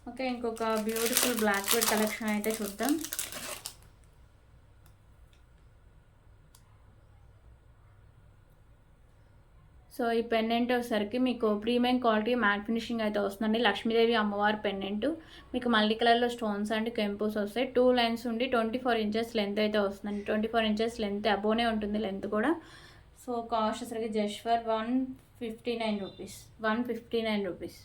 Okay, ఇంకొక బ్యూటిఫుల్ బ్లాక్ బెడ్ కలెక్షన్ అయితే చూద్దాం. సో ఈ పెండెంట్ వచ్చేసరికి మీకు ప్రీమియం క్వాలిటీ మ్యాట్ ఫినిషింగ్ అయితే వస్తుందండి. లక్ష్మీదేవి అమ్మవారి పెండెంట్ మీకు మల్టీ కలర్లో స్టోన్స్ అండ్ కెంపుస్ వస్తాయి. 2 లైన్స్ ఉండి 24 ఇంచెస్ లెంత్ అయితే వస్తుందండి. 24 ఇంచెస్ లెంత్ అబోనే ఉంటుంది లెంత్ కూడా. సో కాస్ట్ వచ్చేసరికి just for 159 rupees. 159 rupees.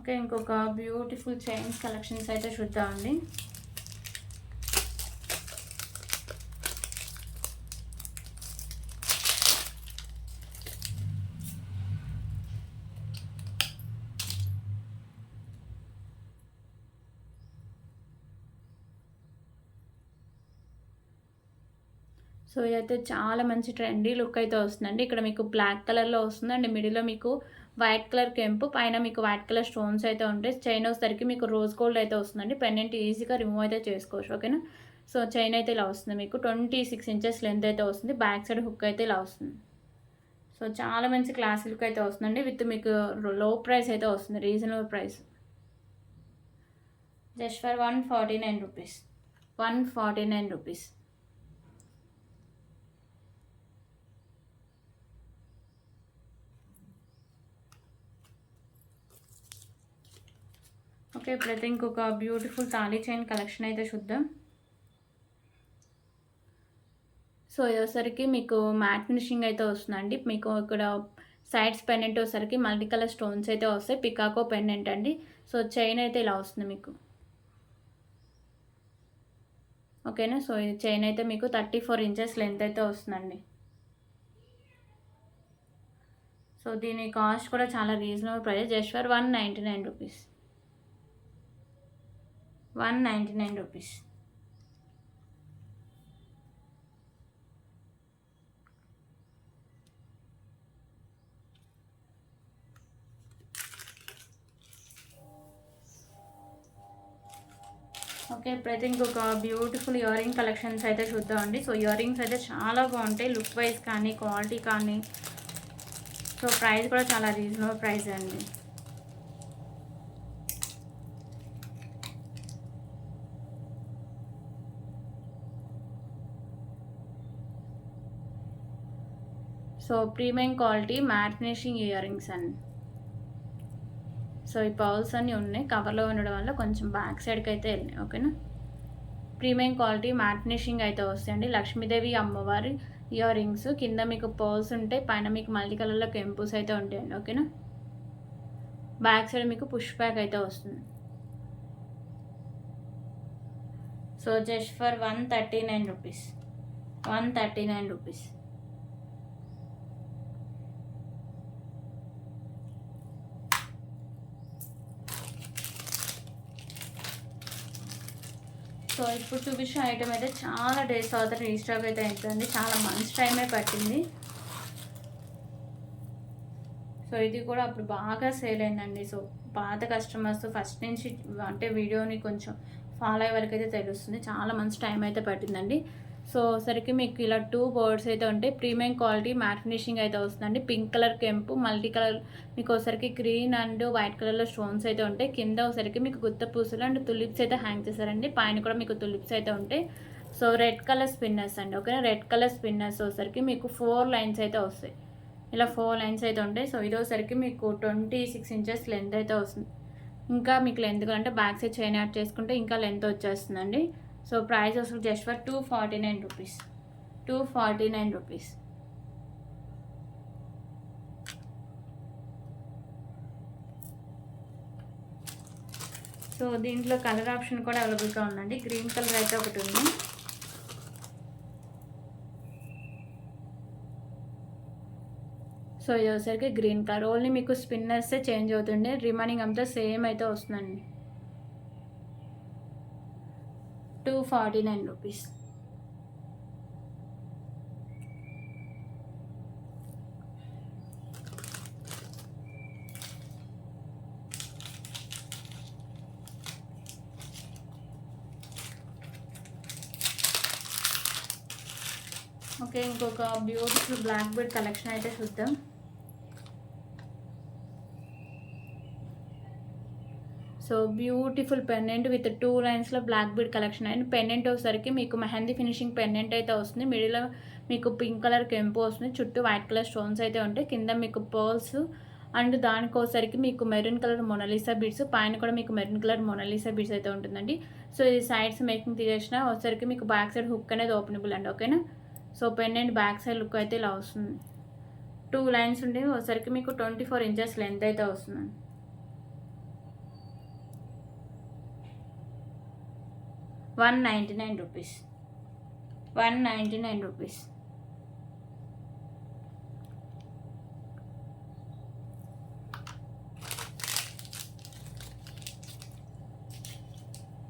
Okay, ఇంకొక బ్యూటిఫుల్ చైన్స్ కలెక్షన్స్ అయితే చూద్దామండి. సో ఇదైతే చాలా మంచి ట్రెండీ లుక్ అయితే వస్తుందండి. ఇక్కడ మీకు బ్లాక్ కలర్‌లో వస్తుందండి. మిడిల్‌లో మీకు వైట్ కలర్ కెంపు, పైన మీకు వైట్ కలర్ స్టోన్స్ అయితే ఉంటాయి. చైన్ వచ్చేసరికి మీకు రోజ్ గోల్డ్ అయితే వస్తుందండి. పెండెంట్ ఈజీగా రిమూవ్ అయితే చేసుకోవచ్చు. ఓకేనా. సో చైన్ అయితే ఇలా వస్తుంది. మీకు 26 ఇంచెస్ లెంత్ అయితే వస్తుంది. బ్యాక్ సైడ్ హుక్ అయితే ఇలా వస్తుంది. సో చాలా మంచి క్లాస్ లుక్ అయితే వస్తుందండి. విత్ మీకు లో ప్రైస్ అయితే వస్తుంది. Reasonable price. Just for 149 rupees. 149 rupees. Okay, ఇప్పుడైతే ఇంకొక బ్యూటిఫుల్ తాళీ చైన్ కలెక్షన్ అయితే చూద్దాం. సో ఇదోసరికి మీకు మ్యాట్ ఫినిషింగ్ అయితే వస్తుందండి. మీకు ఇక్కడ సైడ్స్ పెండెంట్ వచ్చేసరికి మల్టీ కలర్ స్టోన్స్ అయితే వస్తాయి. పికాకో పెండెంట్ అండి. సో చైన్ అయితే ఇలా వస్తుంది మీకు. ఓకేనా. సో ఈ చైన్ అయితే మీకు 34 ఇంచెస్ లెంత్ అయితే వస్తుందండి. సో దీని కాస్ట్ కూడా చాలా reasonable price. Just for 199 rupees. 199 rupees. Okay, ఇప్పుడైతే ఇంకొక బ్యూటిఫుల్ ఇయర్ రింగ్ కలెక్షన్స్ అయితే చూద్దామండి. సో ఇయర్ రింగ్స్ అయితే చాలా బాగుంటాయి. లుక్ వైజ్ కానీ క్వాలిటీ కానీ. సో ప్రైస్ కూడా చాలా రీజనబుల్ ప్రైస్ అండి. So premium quality matte finishing ear rings అండి. సో ఈ పౌల్స్ అన్నీ ఉన్నాయి. కవర్లో ఉండడం వల్ల కొంచెం బ్యాక్ సైడ్కి అయితే వెళ్ళినాయి. ఓకేనా. ప్రీమియం క్వాలిటీ మ్యాట్ ఫినిషింగ్ అయితే వస్తాయండి. లక్ష్మీదేవి అమ్మవారి ఇయర్ రింగ్స్. కింద మీకు పర్ల్స్ ఉంటాయి, పైన మీకు మల్టీ కలర్లో కెంపుస్ అయితే ఉంటాయండి. ఓకేనా. బ్యాక్ సైడ్ మీకు పుష్ బ్యాక్ అయితే వస్తుంది. So just for 139 rupees. 139 rupees. So ఇప్పుడు చూపించిన ఐటమ్ అయితే చాలా డేస్ తర్వాత రీస్టాక్ అయితే అవుతుంది. చాలా మంత్స్ టైమే పట్టింది. సో ఇది కూడా అప్పుడు బాగా సేల్ అయిందండి. సో పాత కస్టమర్స్ ఫస్ట్ నుంచి అంటే వీడియోని కొంచెం ఫాలో అయ్యే వరకు అయితే తెలుస్తుంది. చాలా మంత్స్ టైం అయితే పట్టిందండి. సో సరికి మీకు ఇలా 2 బర్డ్స్ అయితే ఉంటాయి. ప్రీమియం క్వాలిటీ మ్యాట్ ఫినిషింగ్ అయితే వస్తుందండి. పింక్ కలర్ కెంపు, మల్టీ కలర్ మీకు ఒకసారికి గ్రీన్ అండ్ వైట్ కలర్లో స్టోన్స్ అయితే ఉంటాయి. కింద ఒకసారికి మీకు గుత్త పూసలు అండ్ తులిప్స్ అయితే హ్యాంగ్ చేశారండి. పైన కూడా మీకు తులిప్స్ అయితే ఉంటాయి. సో రెడ్ కలర్ స్పిన్నర్స్ అండి. ఓకేనా. రెడ్ కలర్ స్పిన్నర్స్ వచ్చేసరికి మీకు 4 లైన్స్ అయితే వస్తాయి. ఇలా 4 లైన్స్ అయితే ఉంటాయి. సో ఇది వచ్చేసరికి మీకు 26 ఇంచెస్ లెంత్ అయితే వస్తుంది. ఇంకా మీకు లెంత్ అంటే బ్యాక్ సైడ్ చైన్ యాడ్ చేసుకుంటే ఇంకా లెంత్ వచ్చేస్తుందండి. సో ప్రైస్ అసలు just for 249 rupees. 249 rupees. So దీంట్లో కలర్ ఆప్షన్ కూడా అవైలబుల్గా ఉందండి. గ్రీన్ కలర్ అయితే ఒకటి ఉంది. సో ఇది వచ్చేసరికి గ్రీన్ కలర్. ఓన్లీ మీకు స్పిన్నర్సే చేంజ్ అవుతుండే, రిమైనింగ్ అంతా సేమ్ అయితే వస్తుందండి. 249 రూపీస్. ఓకే, ఇంకొక బ్యూటిఫుల్ బ్లాక్ బెడ్ కలెక్షన్ అయితే చూద్దాం. సో బ్యూటిఫుల్ పెండెంట్ విత్ 2 లైన్స్లో బ్లాక్ బీడ్ కలెక్షన్ అండి. పెండెంట్ వచ్చేసరికి మీకు మెహందీ ఫినిషింగ్ పెండెంట్ అయితే వస్తుంది. మిడిల్లో మీకు పింక్ కలర్ కెంపు వస్తుంది. చుట్టూ వైట్ కలర్ స్టోన్స్ అయితే ఉంటాయి. కింద మీకు పర్ల్స్ అండ్ దానికోసరికి మీకు మెరూన్ కలర్ మొనాలిసా బీడ్స్, పైన కూడా మీకు మెరూన్ కలర్ మొనాలిసా బీడ్స్ అయితే ఉంటుందండి. సో ఇది సైడ్స్ మేకింగ్ తీసేసిన వచ్చేసరికి మీకు బ్యాక్ సైడ్ హుక్ అనేది ఓపెనబుల్ అండి. ఓకేనా. So pendant back side look అయితే ఇలా వస్తుంది. 2 లైన్స్ ఉంటే వచ్చేసరికి మీకు 24 ఇంచెస్ లెంత్ అయితే వస్తుంది. 199 రూపీస్. 199 రూపీస్.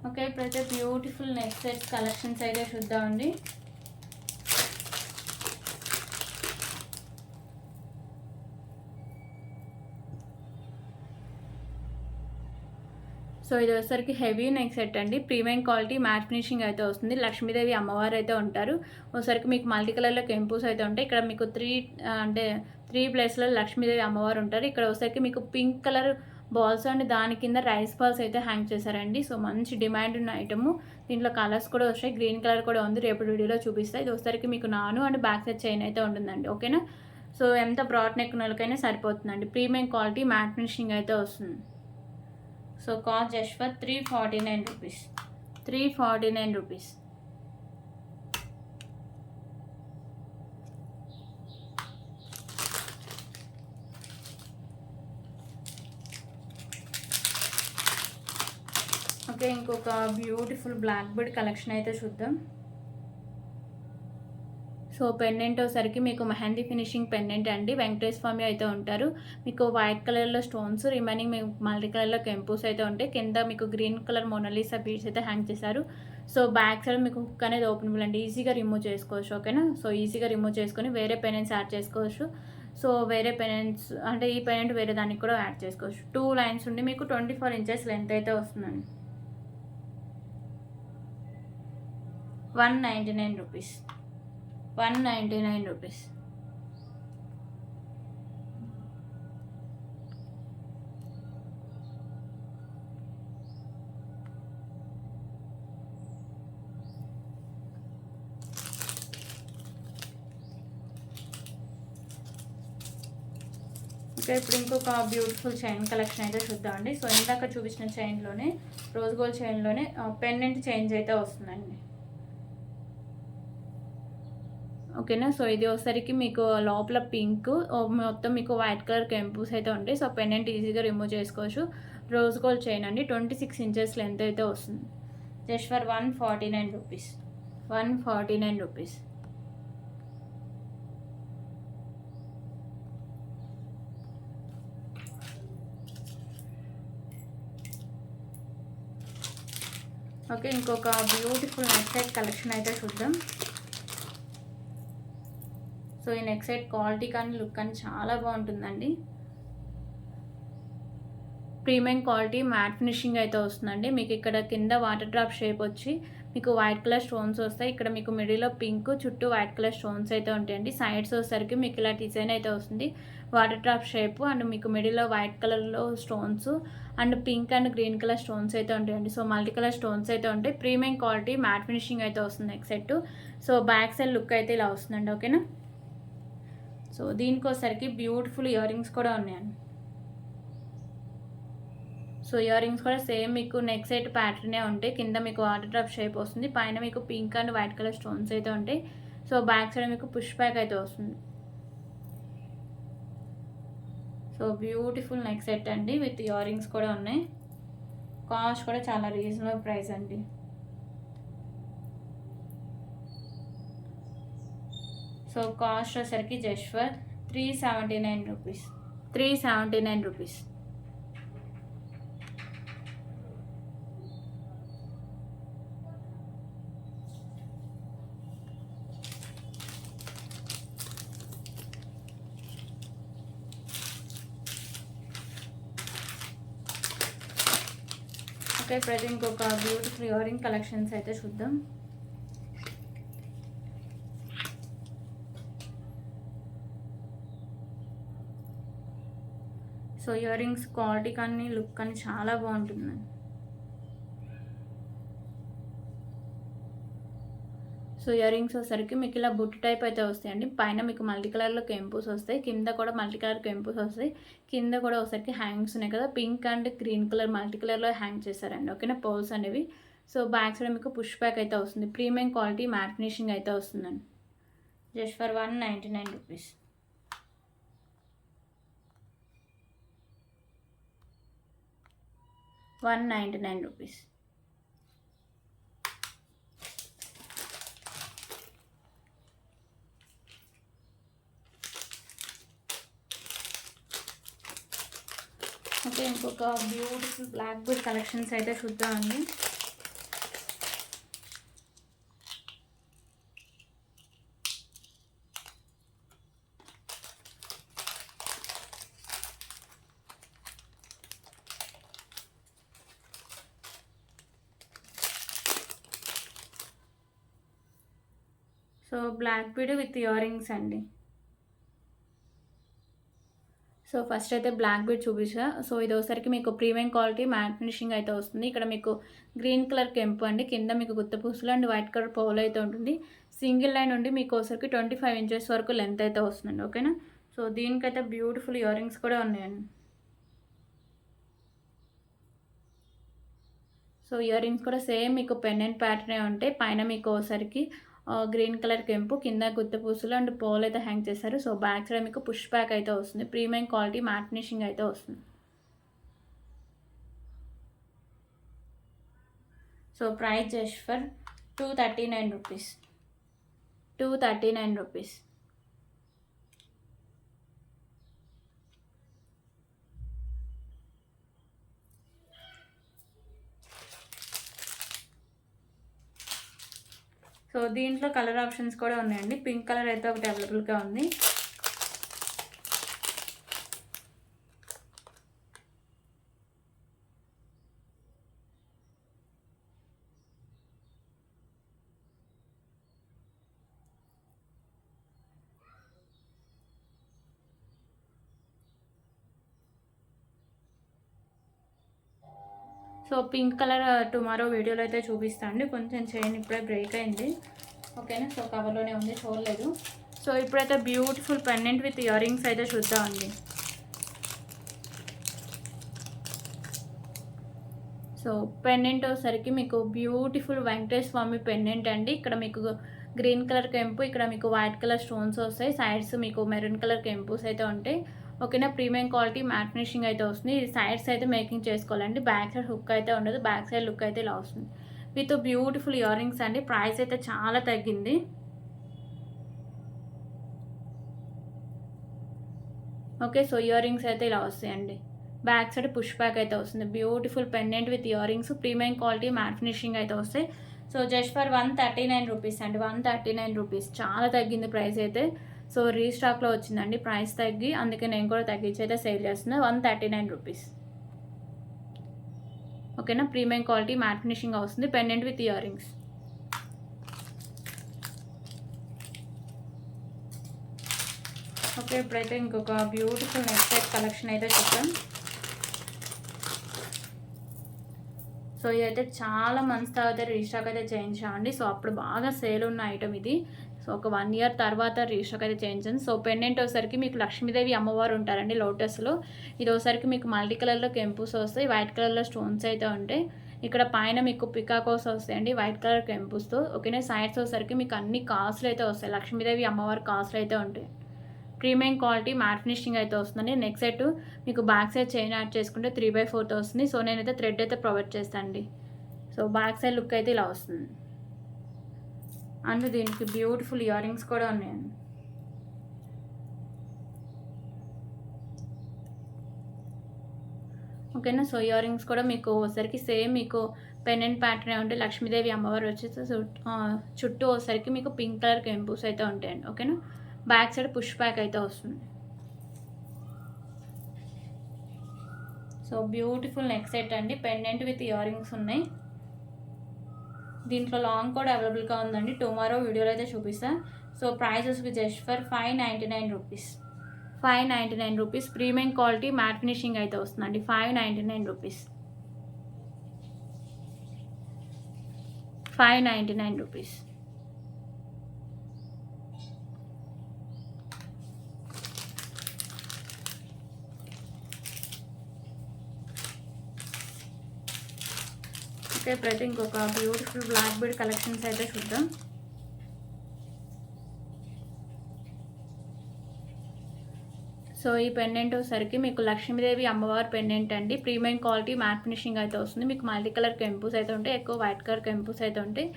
ఓకే, ఇప్పుడైతే బ్యూటిఫుల్ నెక్ సెట్స్ కలెక్షన్స్ అయితే చూద్దామండి. సో ఇది వచ్చేసరికి హెవీ నెక్ సెట్ అండి. ప్రీమియం క్వాలిటీ మ్యాట్ ఫినిషింగ్ అయితే వస్తుంది. లక్ష్మీదేవి అమ్మవారు అయితే ఉంటారు. ఒకసారికి మీకు మల్టీ కలర్లో కెంపుస్ అయితే ఉంటాయి. ఇక్కడ మీకు అంటే 3 ప్లేస్లో లక్ష్మీదేవి అమ్మవారు ఉంటారు. ఇక్కడ వచ్చేసరికి మీకు పింక్ కలర్ బాల్స్ అండ్ దాని కింద రైస్ బాల్స్ అయితే హ్యాంగ్ చేశారండి. సో మంచి డిమాండ్ ఉన్న ఐటము. దీంట్లో కలర్స్ కూడా వస్తాయి. గ్రీన్ కలర్ కూడా ఉంది. రేపు వీడియోలో చూపిస్తాయి. ఇది వచ్చేసరికి మీకు నాను అండ్ బ్యాక్ సైడ్ చైన్ అయితే ఉంటుందండి. ఓకేనా. సో ఎంత బ్రాడ్ నెక్ వాళ్ళకైనా సరిపోతుందండి. ప్రీమియం క్వాలిటీ మ్యాట్ ఫినిషింగ్ అయితే వస్తుంది. So cost just for 349 rupees. 349 rupees. Okay, ఇంకొక బ్యూటిఫుల్ బ్లాక్ బర్డ్ కలెక్షన్ అయితే చూద్దాం. సో పెండెంట్ వచ్చేసరికి మీకు మెహందీ ఫినిషింగ్ పెండెంట్ అండి. వెంకటేశ్వర స్వామి అయితే ఉంటారు. మీకు వైట్ కలర్లో స్టోన్స్, రిమైనింగ్ మీకు మల్టీ కలర్లో కెంపుస్ అయితే ఉంటాయి. కింద మీకు గ్రీన్ కలర్ మొనాలిసా బీడ్స్ అయితే హ్యాంగ్ చేశారు. సో బ్యాక్ సైడ్ మీకు హుక్ అనేది ఓపెనబుల్ అండి. ఈజీగా రిమూవ్ చేసుకోవచ్చు. ఓకేనా. సో ఈజీగా రిమూవ్ చేసుకొని వేరే పెండెంట్స్ యాడ్ చేసుకోవచ్చు. సో వేరే పెండెంట్స్ అంటే ఈ పెండెంట్ వేరే దానికి కూడా యాడ్ చేసుకోవచ్చు. 2 లైన్స్ ఉండి మీకు 24 ఇంచెస్ లెంత్ అయితే వస్తుందండి. 199 రూపీస్. 199 రూపీస్. ఓకే, ఇప్పుడు ఇంకొక బ్యూటిఫుల్ చైన్ కలెక్షన్ అయితే చూద్దామండి. సో ఇందాక చూపించిన చైన్లోనే రోజ్ గోల్డ్ చైన్లోనే పెండెంట్ చైన్స్ అయితే వస్తుందండి. ఓకేనా. సో ఇది వచ్చేసరికి మీకు లోపల పింక్ మొత్తం మీకు వైట్ కలర్ కెంపుస్ అయితే ఉంటాయి. సో పెండెంట్ ఈజీగా రిమూవ్ చేసుకోవచ్చు. రోజ్ గోల్డ్ చైన్ అండి. 26 ఇంచెస్ లెంత్ అయితే వస్తుంది. Just for 149 rupees. 149 rupees. Okay, ఇంకొక బ్యూటిఫుల్ నెక్ సెట్ కలెక్షన్ అయితే చూద్దాం. సో ఈ నెక్ సెట్ క్వాలిటీ కానీ లుక్ కానీ చాలా బాగుంటుందండి. ప్రీమియం క్వాలిటీ మ్యాట్ ఫినిషింగ్ అయితే వస్తుందండి. మీకు ఇక్కడ కింద వాటర్ డ్రాప్ షేప్ వచ్చి మీకు వైట్ కలర్ స్టోన్స్ వస్తాయి. ఇక్కడ మీకు మిడిల్లో పింక్, చుట్టూ వైట్ కలర్ స్టోన్స్ అయితే ఉంటాయండి. సైడ్స్ వచ్చేసరికి మీకు ఇలా డిజైన్ అయితే వస్తుంది. వాటర్ డ్రాప్ షేప్ అండ్ మీకు మిడిల్లో వైట్ కలర్లో stones and pink and green colour stones అయితే ఉంటాయండి. సో మల్టీ కలర్ స్టోన్స్ అయితే ఉంటాయి. ప్రీమియం క్వాలిటీ మ్యాట్ ఫినిషింగ్ అయితే వస్తుంది neck set. So back side look అయితే ఇలా వస్తుందండి. ఓకేనా. సో దీనికోసరికి బ్యూటిఫుల్ ఇయర్ రింగ్స్ కూడా ఉన్నాయండి. సో ఇయర్ రింగ్స్ కూడా సేమ్ మీకు నెక్ సెట్ ప్యాటర్నే ఉంటాయి. కింద మీకు వాటర్ డ్రాప్ షేప్ వస్తుంది. పైన మీకు pink and white colour stones అయితే ఉంటాయి. సో బ్యాక్ సైడ్ మీకు పుష్ బ్యాక్ అయితే వస్తుంది. సో బ్యూటిఫుల్ నెక్ సెట్ అండి. విత్ ఇయర్ రింగ్స్ కూడా ఉన్నాయి. కాస్ట్ కూడా చాలా రీజనబుల్ ప్రైస్ అండి. సో కాస్ట్ వచ్చేసరికి just for 379 rupees. 379 rupees. Okay, ఇప్పుడు ఇంకొక బ్యూటిఫుల్ ఇయర్ రింగ్ కలెక్షన్స్ అయితే చూద్దాం. సో ఇయర్ రింగ్స్ క్వాలిటీ కానీ లుక్ కానీ చాలా బాగుంటుంది. సో ఇయర్ రింగ్స్ వచ్చేసరికి మీకు ఇలా బుట్టు టైప్ అయితే వస్తాయండి. పైన మీకు మల్టీ కలర్లో కెంపుస్ వస్తాయి. కింద కూడా మల్టీ కలర్ కెంపుస్ వస్తాయి. కింద కూడా ఒకసారికి హ్యాంగ్స్ ఉన్నాయి కదా, pink and green colour multi కలర్లో హ్యాంగ్ చేశారండి. ఓకేనా. పోల్స్ అనేవి. సో బ్యాక్ సైడ్ మీకు పుష్ బ్యాక్ అయితే వస్తుంది. ప్రీమియం క్వాలిటీ మ్యాట్ ఫినిషింగ్ అయితే వస్తుందండి. Just for 199 rupees. 199 rupees. Okay, ఇంకొక బ్యూటిఫుల్ బ్లాక్ బుల్ కలెక్షన్స్ అయితే చూద్దామండి. So black bead with ear rings అండి. సో ఫస్ట్ అయితే బ్లాక్ బీడ్ చూపించా. సో ఇది ఒకసారికి మీకు ప్రీమియం క్వాలిటీ మ్యాట్ ఫినిషింగ్ అయితే వస్తుంది. ఇక్కడ మీకు గ్రీన్ కలర్ కెంపు అండి, కింద మీకు గుత్త పూసలు అండ్ వైట్ కలర్ పౌల్ అయితే ఉంటుంది. సింగిల్ లైన్ ఉండి మీకు ఒకసారికి 25 ఇంచెస్ వరకు లెంత్ అయితే వస్తుందండి. ఓకేనా. సో దీనికైతే బ్యూటిఫుల్ ఇయర్ రింగ్స్ కూడా ఉన్నాయండి. సో ఇయర్ రింగ్స్ కూడా సేమ్ మీకు పెండెంట్ ప్యాటర్నే ఉంటాయి. పైన మీకు ఒకసారికి గ్రీన్ కలర్ కెంపు, కింద గుత్త పూసలు అండ్ పోల్ అయితే హ్యాంగ్ చేశారు. సో బ్యాక్ సైడ్ మీకు పుష్ బ్యాక్ అయితే వస్తుంది. ప్రీమియం క్వాలిటీ మ్యాట్ ఫినిషింగ్ అయితే వస్తుంది. So price just for 239 rupees. 239 rupees. So దీంట్లో కలర్ ఆప్షన్స్ కూడా ఉన్నాయండి. పింక్ కలర్ అయితే ఒకటి అవైలబుల్గా ఉంది. సో పింక్ కలర్ టుమారో వీడియోలో అయితే చూపిస్తాను. కొంచెం చైన్ ఇప్పుడే బ్రేక్ అయింది. ఓకేనా. సో కవర్లోనే ఉంది, చూడలేదు. సో ఇప్పుడైతే beautiful pendant with ear rings అయితే చూద్దామండి. సో పెండెంట్ వచ్చేసరికి మీకు బ్యూటిఫుల్ వెంకటేశ్వర స్వామి పెండెంట్ అండి. ఇక్కడ మీకు గ్రీన్ కలర్ కెంపు, ఇక్కడ మీకు వైట్ కలర్ స్టోన్స్ వస్తాయి. సైడ్స్ మీకు మెరూన్ కలర్ కెంపుస్ అయితే ఉంటాయి. ఓకేనా. ప్రీమియం క్వాలిటీ మ్యాట్ ఫినిషింగ్ అయితే వస్తుంది. సైడ్స్ అయితే మేకింగ్ చేసుకోవాలండి. బ్యాక్ సైడ్ హుక్ అయితే ఉండదు. బ్యాక్ సైడ్ లుక్ అయితే ఇలా వస్తుంది విత్ బ్యూటిఫుల్ ఇయర్ రింగ్స్ అండి. ప్రైస్ అయితే చాలా తగ్గింది. ఓకే. సో ఇయర్ రింగ్స్ అయితే ఇలా వస్తాయండి. బ్యాక్ సైడ్ పుష్ బ్యాక్ అయితే వస్తుంది. Beautiful pendant with ear rings, premium quality matte finishing అయితే వస్తాయి. సో జస్ట్ ఫర్ 139 రూపీస్ అండి. 139 రూపీస్. చాలా తగ్గింది ప్రైస్ అయితే. సో రీస్టాక్లో వచ్చిందండి, ప్రైస్ తగ్గి, అందుకే నేను కూడా తగ్గించి అయితే సేల్ చేస్తున్నా. 139 రూపీస్. ఓకేనా. ప్రీమియం క్వాలిటీ మ్యాట్ ఫినిషింగ్ వస్తుంది, pendant with ear rings. Okay. ఇప్పుడైతే ఇంకొక బ్యూటిఫుల్ నెక్ సెట్ కలెక్షన్ అయితే చూద్దాం. సో ఇదైతే చాలా మంత్స్ తర్వాత రీస్టాక్ అయితే చేయించామండి. సో అప్పుడు బాగా సేల్ ఉన్న ఐటమ్ ఇది. సో ఒక 1 ఇయర్ తర్వాత రీస్టాక్ అయితే చేయించాను. సో పెండెంట్ వచ్చేసరికి మీకు లక్ష్మీదేవి అమ్మవారు ఉంటారండి లోటస్లో. ఇది ఒకసారికి మీకు మల్టీ కలర్లో కెంపుస్ వస్తాయి, వైట్ కలర్లో స్టోన్స్ అయితే ఉంటాయి. ఇక్కడ పైన మీకు పికాకోస్ వస్తాయండి వైట్ కలర్ కెంపుస్తో. ఓకేనా. సైడ్స్ వచ్చేసరికి మీకు అన్ని కాసులు అయితే వస్తాయి, లక్ష్మీదేవి అమ్మవారి కాసులు అయితే ఉంటాయి. ప్రీమియం క్వాలిటీ మ్యాట్ ఫినిషింగ్ అయితే వస్తుందండి. నెక్స్ట్ సెట్ మీకు బ్యాక్ సైడ్ చైన్ యాడ్ చేసుకుంటే 3/4 వస్తుంది. సో నేనైతే థ్రెడ్ అయితే ప్రొవైడ్ చేస్తాను అండి. సో బ్యాక్ సైడ్ లుక్ అయితే ఇలా వస్తుంది. అండ్ దీనికి బ్యూటిఫుల్ ఇయర్ రింగ్స్ కూడా ఉన్నాయండి. ఓకేనా. సో ఇయర్ రింగ్స్ కూడా మీకు ఒకసారికి సేమ్ మీకు పెండెంట్ ప్యాటర్న్ ఉంటే లక్ష్మీదేవి అమ్మవారు వచ్చేసి చుట్టూ ఒకసారికి మీకు పింక్ కలర్ కెంపుస్ అయితే ఉంటాయండి. ఓకేనా. బ్యాక్ సైడ్ పుష్ బ్యాక్ అయితే వస్తుంది. సో బ్యూటిఫుల్ నెక్ సెట్ అండి. పెండెంట్ విత్ ఇయర్ రింగ్స్ ఉన్నాయి. దీంట్లో లాంగ్ కూడా అవైలబుల్గా ఉందండి. టుమారో వీడియోలో అయితే చూపిస్తా. So prices just for 599 rupees. 599 rupees. Premium quality matte finishing అయితే వస్తుందండి. 599 రూపీస్. 599 రూపీస్. ఓకే. ప్రతి ఇంకొక బ్యూటిఫుల్ బ్లాక్ బీడ్ కలెక్షన్స్ అయితే చూద్దాం. సో ఈ పెండెంట్ వచ్చేసరికి మీకు లక్ష్మీదేవి అమ్మవారి పెండెంట్ అండి. ప్రీమియం క్వాలిటీ మ్యాట్ ఫినిషింగ్ అయితే వస్తుంది. మీకు మల్టీ కలర్ కెంపుస్ అయితే ఉంటాయి, ఎక్కువ వైట్ కలర్ కెంపుస్ అయితే ఉంటాయి.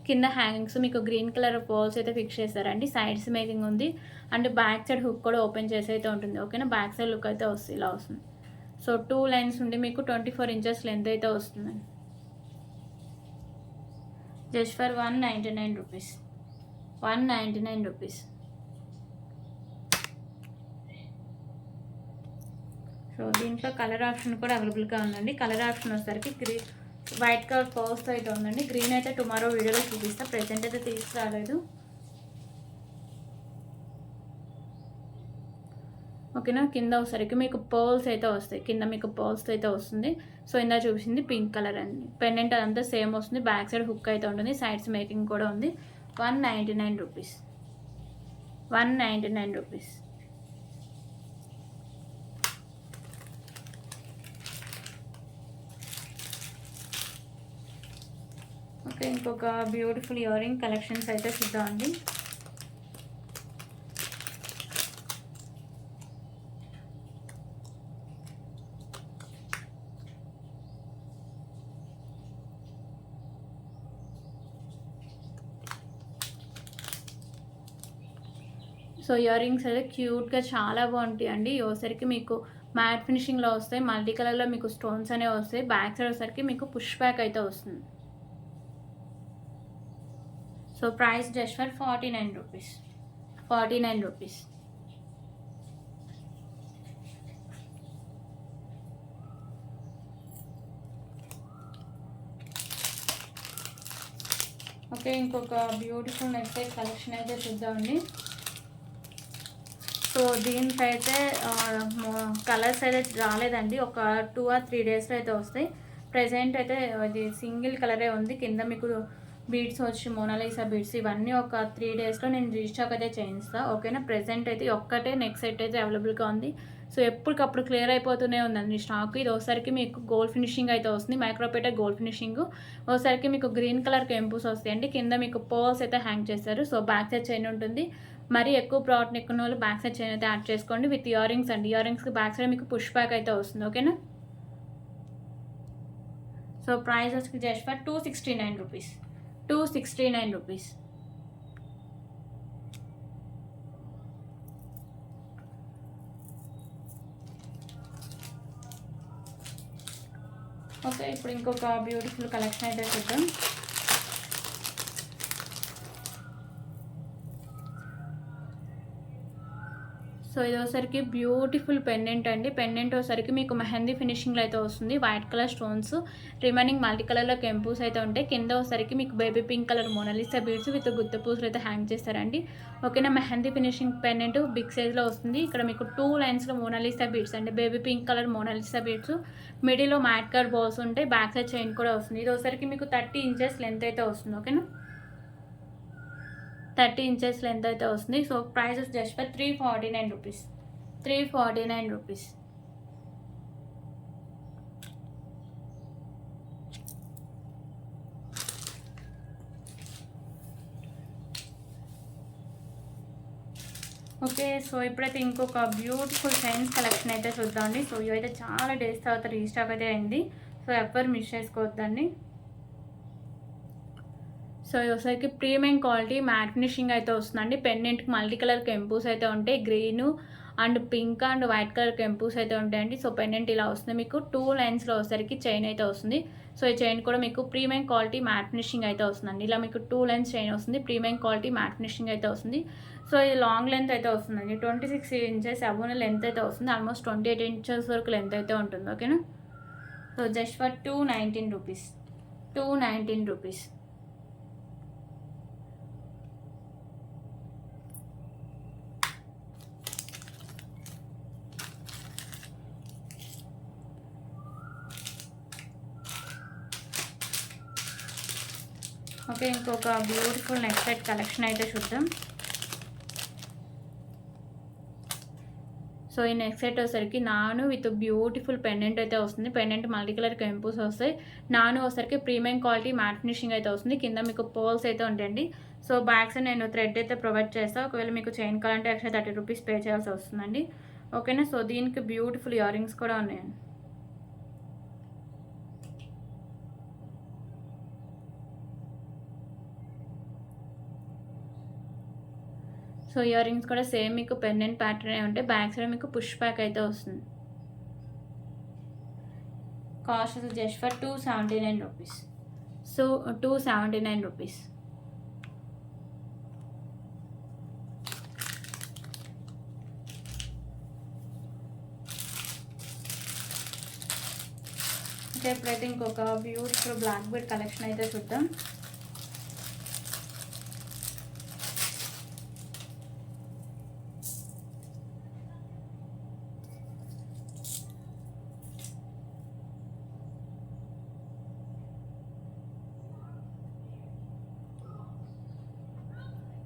కింద హ్యాంగింగ్స్ మీకు గ్రీన్ కలర్ పోల్స్ అయితే ఫిక్స్ చేస్తారండి. సైడ్స్ మేకింగ్ ఉంది అండ్ బ్యాక్ సైడ్ హుక్ కూడా ఓపెన్ చేసి అయితే ఉంటుంది. ఓకేనా. బ్యాక్ సైడ్ లుక్ అయితే వస్తుంది, ఇలా వస్తుంది. సో 2 లైన్స్ ఉండి మీకు 24 ఇంచెస్ లెంత్ అయితే వస్తుందండి. Just for 199 rupees. 199 rupees. So దీంట్లో కలర్ ఆప్షన్ కూడా అవైలబుల్గా ఉందండి. కలర్ ఆప్షన్ వచ్చేసరికి వైట్ కలర్ పర్స్ అయితే ఉందండి. గ్రీన్ అయితే టుమారో వీడియోలో చూపిస్తా, ప్రెజెంట్ అయితే తీసుకురాలేదు. ఓకేనా. కింద వచ్చేసరికి మీకు పర్ల్స్ అయితే వస్తాయి, కింద మీకు పర్ల్స్ అయితే వస్తుంది. సో ఇందా చూపించింది పింక్ కలర్ అండి. పెండెంట్ అదంతా సేమ్ వస్తుంది, బ్యాక్ సైడ్ హుక్ అయితే ఉంటుంది, సైడ్స్ మేకింగ్ కూడా ఉంది. 199 రూపీస్, 199 రూపీస్. ఓకే, ఇంకొక బ్యూటిఫుల్ ఇయర్ రింగ్ కలెక్షన్స్ అయితే చూద్దామండి. సో ఇయర్ రింగ్స్ అయితే క్యూట్గా చాలా బాగుంటాయి అండి. ఇవసరికి మీకు మ్యాట్ ఫినిషింగ్లో వస్తాయి, మల్టీ కలర్లో మీకు స్టోన్స్ అనేవి వస్తాయి. బ్యాక్ సైడ్ వచ్చేసరికి మీకు పుష్ బ్యాక్ అయితే వస్తుంది. So price just for 49 rupees, 49 rupees. Okay, ఇంకొక బ్యూటిఫుల్ నెక్ సెట్ కలెక్షన్ అయితే చూద్దామండి. సో దీనికైతే కలర్స్ అయితే రాలేదండి, ఒక 2 or 3 డేస్లో అయితే వస్తాయి. ప్రజెంట్ అయితే ఇది సింగిల్ కలరే ఉంది. కింద మీకు బీడ్స్ వచ్చి మోనాలిసా బీడ్స్ ఇవన్నీ ఒక 3 డేస్లో నేను రీస్టాక్ అయితే చేయిస్తాను. ఓకేనా. ప్రజెంట్ అయితే ఒక్కటే నెక్ సెట్ అయితే అవైలబుల్గా ఉంది. సో ఎప్పటికప్పుడు క్లియర్ అయిపోతూనే ఉందండి స్టాక్. ఇది ఒకసారికి మీకు గోల్డ్ ఫినిషింగ్ అయితే వస్తుంది, మైక్రోపేట గోల్డ్ ఫినిషింగ్. ఒకసారికి మీకు గ్రీన్ కలర్ కెంపూస్ వస్తాయండి. కింద మీకు పర్ల్స్ అయితే హ్యాంగ్ చేస్తారు. సో బ్యాక్ సైడ్ చైన్ ఉంటుంది. మరి ఎక్కువ ప్రోడక్ట్ ఎక్కువ వాళ్ళు బ్యాక్ సైడ్ చైన్ అయితే యాడ్ చేసుకోండి విత్ ఇయర్ రింగ్స్ అండి. ఇయర్ రింగ్స్కి బ్యాక్ సైడ్ మీకు పుష్ బ్యాక్ అయితే వస్తుంది. ఓకేనా. సో ప్రైస్ వచ్చి just for 269 rupees, 269 rupees. Okay, ఇప్పుడు ఇంకొక బ్యూటిఫుల్ కలెక్షన్ అయితే చూద్దాం. సో ఇది ఒకసారికి బ్యూటిఫుల్ పెండెంట్ అండి. పెండెంట్ ఒకసారికి మీకు మెహందీ ఫినిషింగ్లో అయితే వస్తుంది, white colour stones, remaining multi కలర్లో కెంపూస్ అయితే ఉంటాయి. కింద ఒకసారికి మీకు baby pink colour Mona Lisa beads with గుత్త పూసలు అయితే హ్యాంగ్ చేస్తారండి. ఓకేనా. మెహందీ ఫినిషింగ్ పెండెంట్ బిగ్ సైజ్లో వస్తుంది. ఇక్కడ మీకు 2 లైన్స్లో మోనాలిసా బీడ్స్ అండి, baby pink colour Mona Lisa beads, మిడిల్లో మ్యాట్ కలర్ బాల్స్ ఉంటాయి, బ్యాక్ సైడ్ చైన్ కూడా వస్తుంది. ఇది ఒకసారికి మీకు 30 ఇంచెస్ లెంత్ అయితే వస్తుంది. ఓకేనా, 30 ఇంచెస్ లెంత్ అయితే వస్తుంది. So price just for 349 rupees, 349 rupees. Okay, so ఇప్పుడైతే ఇంకొక బ్యూటిఫుల్ చైన్స్ కలెక్షన్ అయితే చూద్దామండి. సో ఇవైతే చాలా డేస్ తర్వాత రీస్టాక్ అయితే అయింది. సో ఎవరు మిస్ చేసుకోవద్దండి. సో ఒకసారికి ప్రీమియం క్వాలిటీ మ్యాట్ ఫినిషింగ్ అయితే వస్తుందండి. పెండెంట్కి మల్టీ కలర్ కెంపూస్ అయితే ఉంటాయి, green and pink and white colour కెంపూస్ అయితే ఉంటాయండి. సో పెండెంట్ ఇలా వస్తుంది, మీకు 2 లైన్స్లో వచ్చేసరికి చైన్ అయితే వస్తుంది. సో ఈ చైన్ కూడా మీకు ప్రీమియం క్వాలిటీ మ్యాట్ ఫినిషింగ్ అయితే వస్తుందండి. ఇలా మీకు 2 లైన్స్ చైన్ వస్తుంది, ప్రీమియం క్వాలిటీ మ్యాట్ ఫినిషింగ్ అయితే వస్తుంది. సో ఇది లాంగ్ లెంత్ అయితే వస్తుందండి, 26 ఇంచెస్ అబోన లెంత్ అయితే వస్తుంది, ఆల్మోస్ట్ 28 ఇంచెస్ వరకు లెంత్ అయితే ఉంటుంది. ఓకేనా. So just for 219 rupees, 219 rupees. Okay, ఇంకొక బ్యూటిఫుల్ నెక్ సెట్ కలెక్షన్ అయితే చూద్దాం. సో ఈ నెక్ సెట్ వచ్చేసరికి నాను విత్ బ్యూటిఫుల్ పెండెంట్ అయితే వస్తుంది. పెండెంట్ మల్టీ కలర్ కెంపూస్ వస్తాయి. నాను వచ్చేసరికి ప్రీమియం క్వాలిటీ మ్యాట్ ఫినిషింగ్ అయితే వస్తుంది. కింద మీకు పర్ల్స్ అయితే ఉంటాయండి. సో బ్యాక్ సైడ్ నేను థ్రెడ్ అయితే ప్రొవైడ్ చేస్తాను. ఒకవేళ మీకు చైన్ కావాలంటే ఎక్స్ట్రా 30 రూపీస్ పే చేయాల్సి వస్తుందండి. ఓకేనా. సో దీనికి బ్యూటిఫుల్ ఇయర్ రింగ్స్ కూడా ఉన్నాయండి. సో ఇయర్ రింగ్స్ కూడా సేమ్ మీకు పెండెంట్ ప్యాటర్న్ ఉంటాయి. బ్యాక్ సైడ్ మీకు పుష్ బ్యాక్ అయితే వస్తుంది. Cost just for 279 rupees. So 279 rupees. అంటే ఇప్పుడైతే ఇంకొక బ్యూటిఫుల్ బ్లాక్ బెడ్ కలెక్షన్ అయితే చూద్దాం.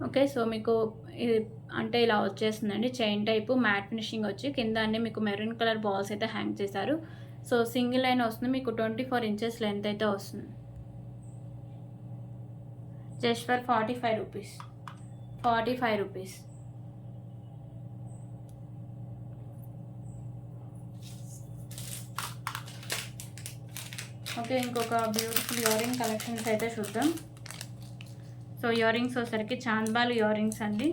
ఓకే. సో మీకు ఇది అంటే ఇలా వచ్చేస్తుందండి. చైన్ టైపు మ్యాట్ ఫినిషింగ్ వచ్చి కింద అన్నీ మీకు మెరూన్ కలర్ బాల్స్ అయితే హ్యాంగ్ చేశారు. సో సింగిల్ లైన్ వస్తుంది. మీకు 24 ఇంచెస్ లెంత్ అయితే వస్తుంది. Just for 45 rupees. 45 rupees. Okay. ఇంకొక బ్యూటిఫుల్ ఇయర్ రింగ్ కలెక్షన్స్ అయితే చూద్దాం. సో ఇయర్ రింగ్స్ వచ్చేసరికి చాంద్బాల్ ఇయర్ రింగ్స్ అండి.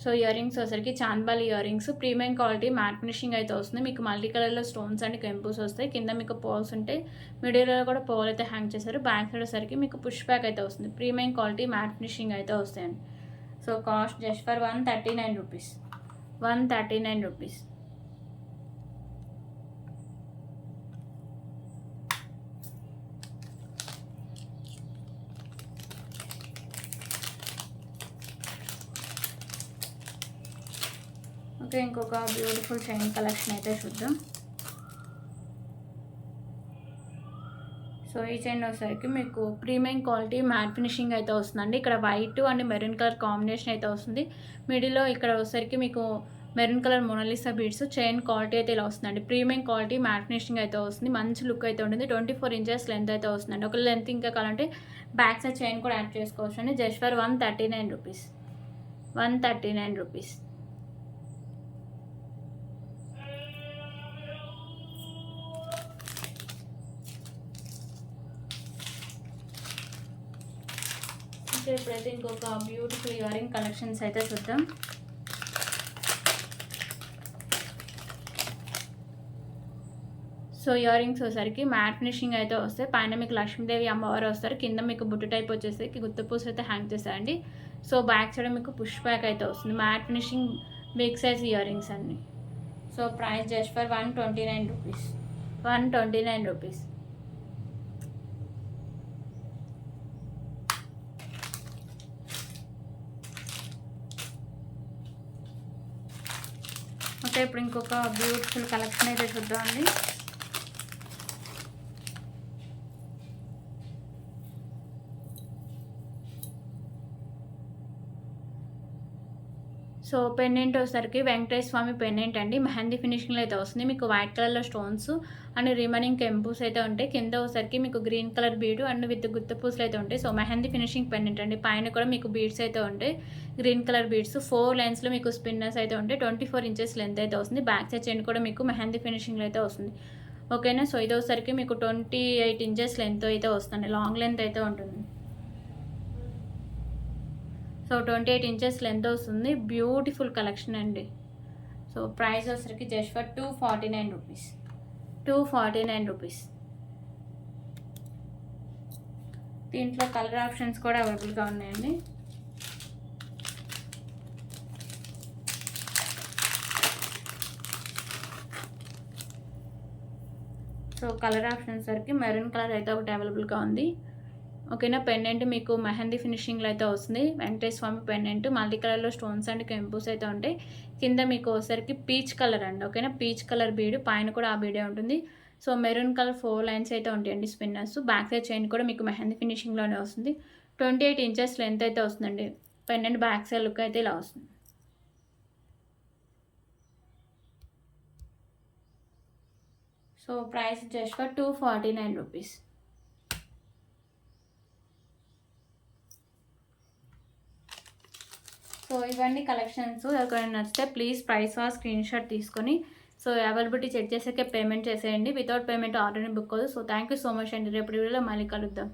సో ఇయర్ రింగ్స్ వచ్చేసరికి chandbali earrings premium quality matte finishing అయితే వస్తుంది. మీకు మల్టీ కలర్లో స్టోన్స్ అండ్ కెంపుస్ వస్తాయి. కింద మీకు పోల్స్ ఉంటాయి. మిడిల్లో కూడా పోల్ అయితే హ్యాంగ్ చేశారు. బ్యాక్ సైడ్ వచ్చేసరికి మీకు పుష్ బ్యాక్ అయితే వస్తుంది. ప్రీమియం క్వాలిటీ మ్యాట్ ఫినిషింగ్ అయితే వస్తాయండి. So cost just for 139 rupees. 139 rupees. Okay. ఇంకొక బ్యూటిఫుల్ చైన్ కలెక్షన్ అయితే చూద్దాం. సో ఈ చైన్ వచ్చేసరికి మీకు ప్రీమియం క్వాలిటీ మ్యాట్ ఫినిషింగ్ అయితే వస్తుందండి. ఇక్కడ white and maroon colour combination అయితే వస్తుంది. మిడిల్లో ఇక్కడ వచ్చేసరికి మీకు maroon colour Mona Lisa beads chain quality అయితే ఇలా వస్తుందండి. ప్రీమియం క్వాలిటీ మ్యాట్ ఫినిషింగ్ అయితే వస్తుంది. మంచి లుక్ అయితే ఉంటుంది. 24 ఇంచెస్ లెంత్ అయితే వస్తుందండి. ఒక లెంత్ ఇంకా కావాలంటే బ్యాక్ సైడ్ చైన్ కూడా యాడ్ చేసుకోవచ్చు అండి. Just for 139 rupees. 139 రూపీస్. ఇప్పుడైతే ఇంకొక బ్యూటిఫుల్ ఇయర్ రింగ్ కలెక్షన్స్ అయితే చూద్దాం. సో ఇయర్ రింగ్స్ వచ్చేసరికి మ్యాట్ ఫినిషింగ్ అయితే వస్తాయి. పైన మీకు లక్ష్మీదేవి అమ్మవారు వస్తారు. కింద మీకు బుట్టు టైప్ వచ్చేసరికి గుత్తపూస అయితే హ్యాంగ్ చేస్తారండి. సో బ్యాక్ సైడ్ మీకు పుష్ బ్యాక్ అయితే వస్తుంది. Matte finishing big size earrings అన్ని. So price just for 129 rupees. 129 rupees. Okay. ఇప్పుడు ఇంకొక బ్యూటిఫుల్ కలెక్షన్ అయితే చూద్దామండి. సో పెండెంట్ వచ్చేసరికి వెంకటేశ్వర స్వామి పెండెంట్ అండి. మెహందీ ఫినిషింగ్లో అయితే వస్తుంది. మీకు వైట్ కలర్లో స్టోన్స్ అండ్ రిమైనింగ్ కెంపుస్ అయితే ఉంటాయి. కింద వచ్చేసరికి మీకు గ్రీన్ కలర్ బీడు అండ్ విత్ గుత్తపూసలు అయితే ఉంటాయి. సో మెహందీ ఫినిషింగ్ పెండెంట్ అండి. పైన కూడా మీకు బీడ్స్ అయితే ఉంటాయి. గ్రీన్ కలర్ బీడ్స్ 4 లైన్స్లో మీకు స్పిన్నర్స్ అయితే ఉంటాయి. 24 ఇంచెస్ లెంత్ అయితే వస్తుంది. బ్యాక్ సైడ్ చైన్ కూడా మీకు మెహందీ ఫినిషింగ్లో అయితే వస్తుంది. ఓకేనా. సో ఇది వచ్చేసరికి మీకు 28 ఇంచెస్ లెంత్ అయితే వస్తుంది. లాంగ్ లెంత్ అయితే ఉంటుంది. సో 28 ఇంచెస్ లెంత్ వస్తుంది. బ్యూటిఫుల్ కలెక్షన్ అండి. సో ప్రైస్ వచ్చరికి జస్ట్ ఫర్ 249 రూపీస్. 249 రూపీస్. దీంట్లో కలర్ ఆప్షన్స్ కూడా అవైలబుల్గా ఉన్నాయండి. సో కలర్ ఆప్షన్స్ వరకు మెరూన్ కలర్ అయితే ఒకటి అవైలబుల్గా ఉంది. ఓకేనా. పెండెంట్ మీకు మెహందీ ఫినిషింగ్లో అయితే వస్తుంది. వెంకటేశ్వర స్వామి పెండెంట్ మల్టీ కలర్లో స్టోన్స్ అండ్ కెంపుస్ అయితే ఉంటాయి. కింద మీకు వచ్చేసరికి పీచ్ కలర్ అండి. ఓకేనా. పీచ్ కలర్ బీడు పైన కూడా ఆ బీడే ఉంటుంది. సో మెరూన్ కలర్ 4 లైన్స్ అయితే ఉంటాయండి స్పిన్నర్స్. బ్యాక్ సైడ్ చైన్ కూడా మీకు మెహందీ ఫినిషింగ్లోనే వస్తుంది. 28 ఇంచెస్ లెంత్ అయితే వస్తుందండి. పెండెంట్ బ్యాక్ సైడ్ లుక్ అయితే ఇలా వస్తుంది. So price just for 249 rupees. So ఇవన్నీ కలెక్షన్స్ ఎవరికైనా నచ్చితే ప్లీజ్ ప్రైస్ స్క్రీన్ షాట్ తీసుకొని సో అవైలబిలిటీ చెక్ చేసాకే పేమెంట్ చేసేయండి. వితౌట్ పేమెంట్ ఆర్డర్ని బుక్ అవ్వదు. So thank you so much అండి. రేపు వీడియోలో మళ్ళీ కలుద్దాం.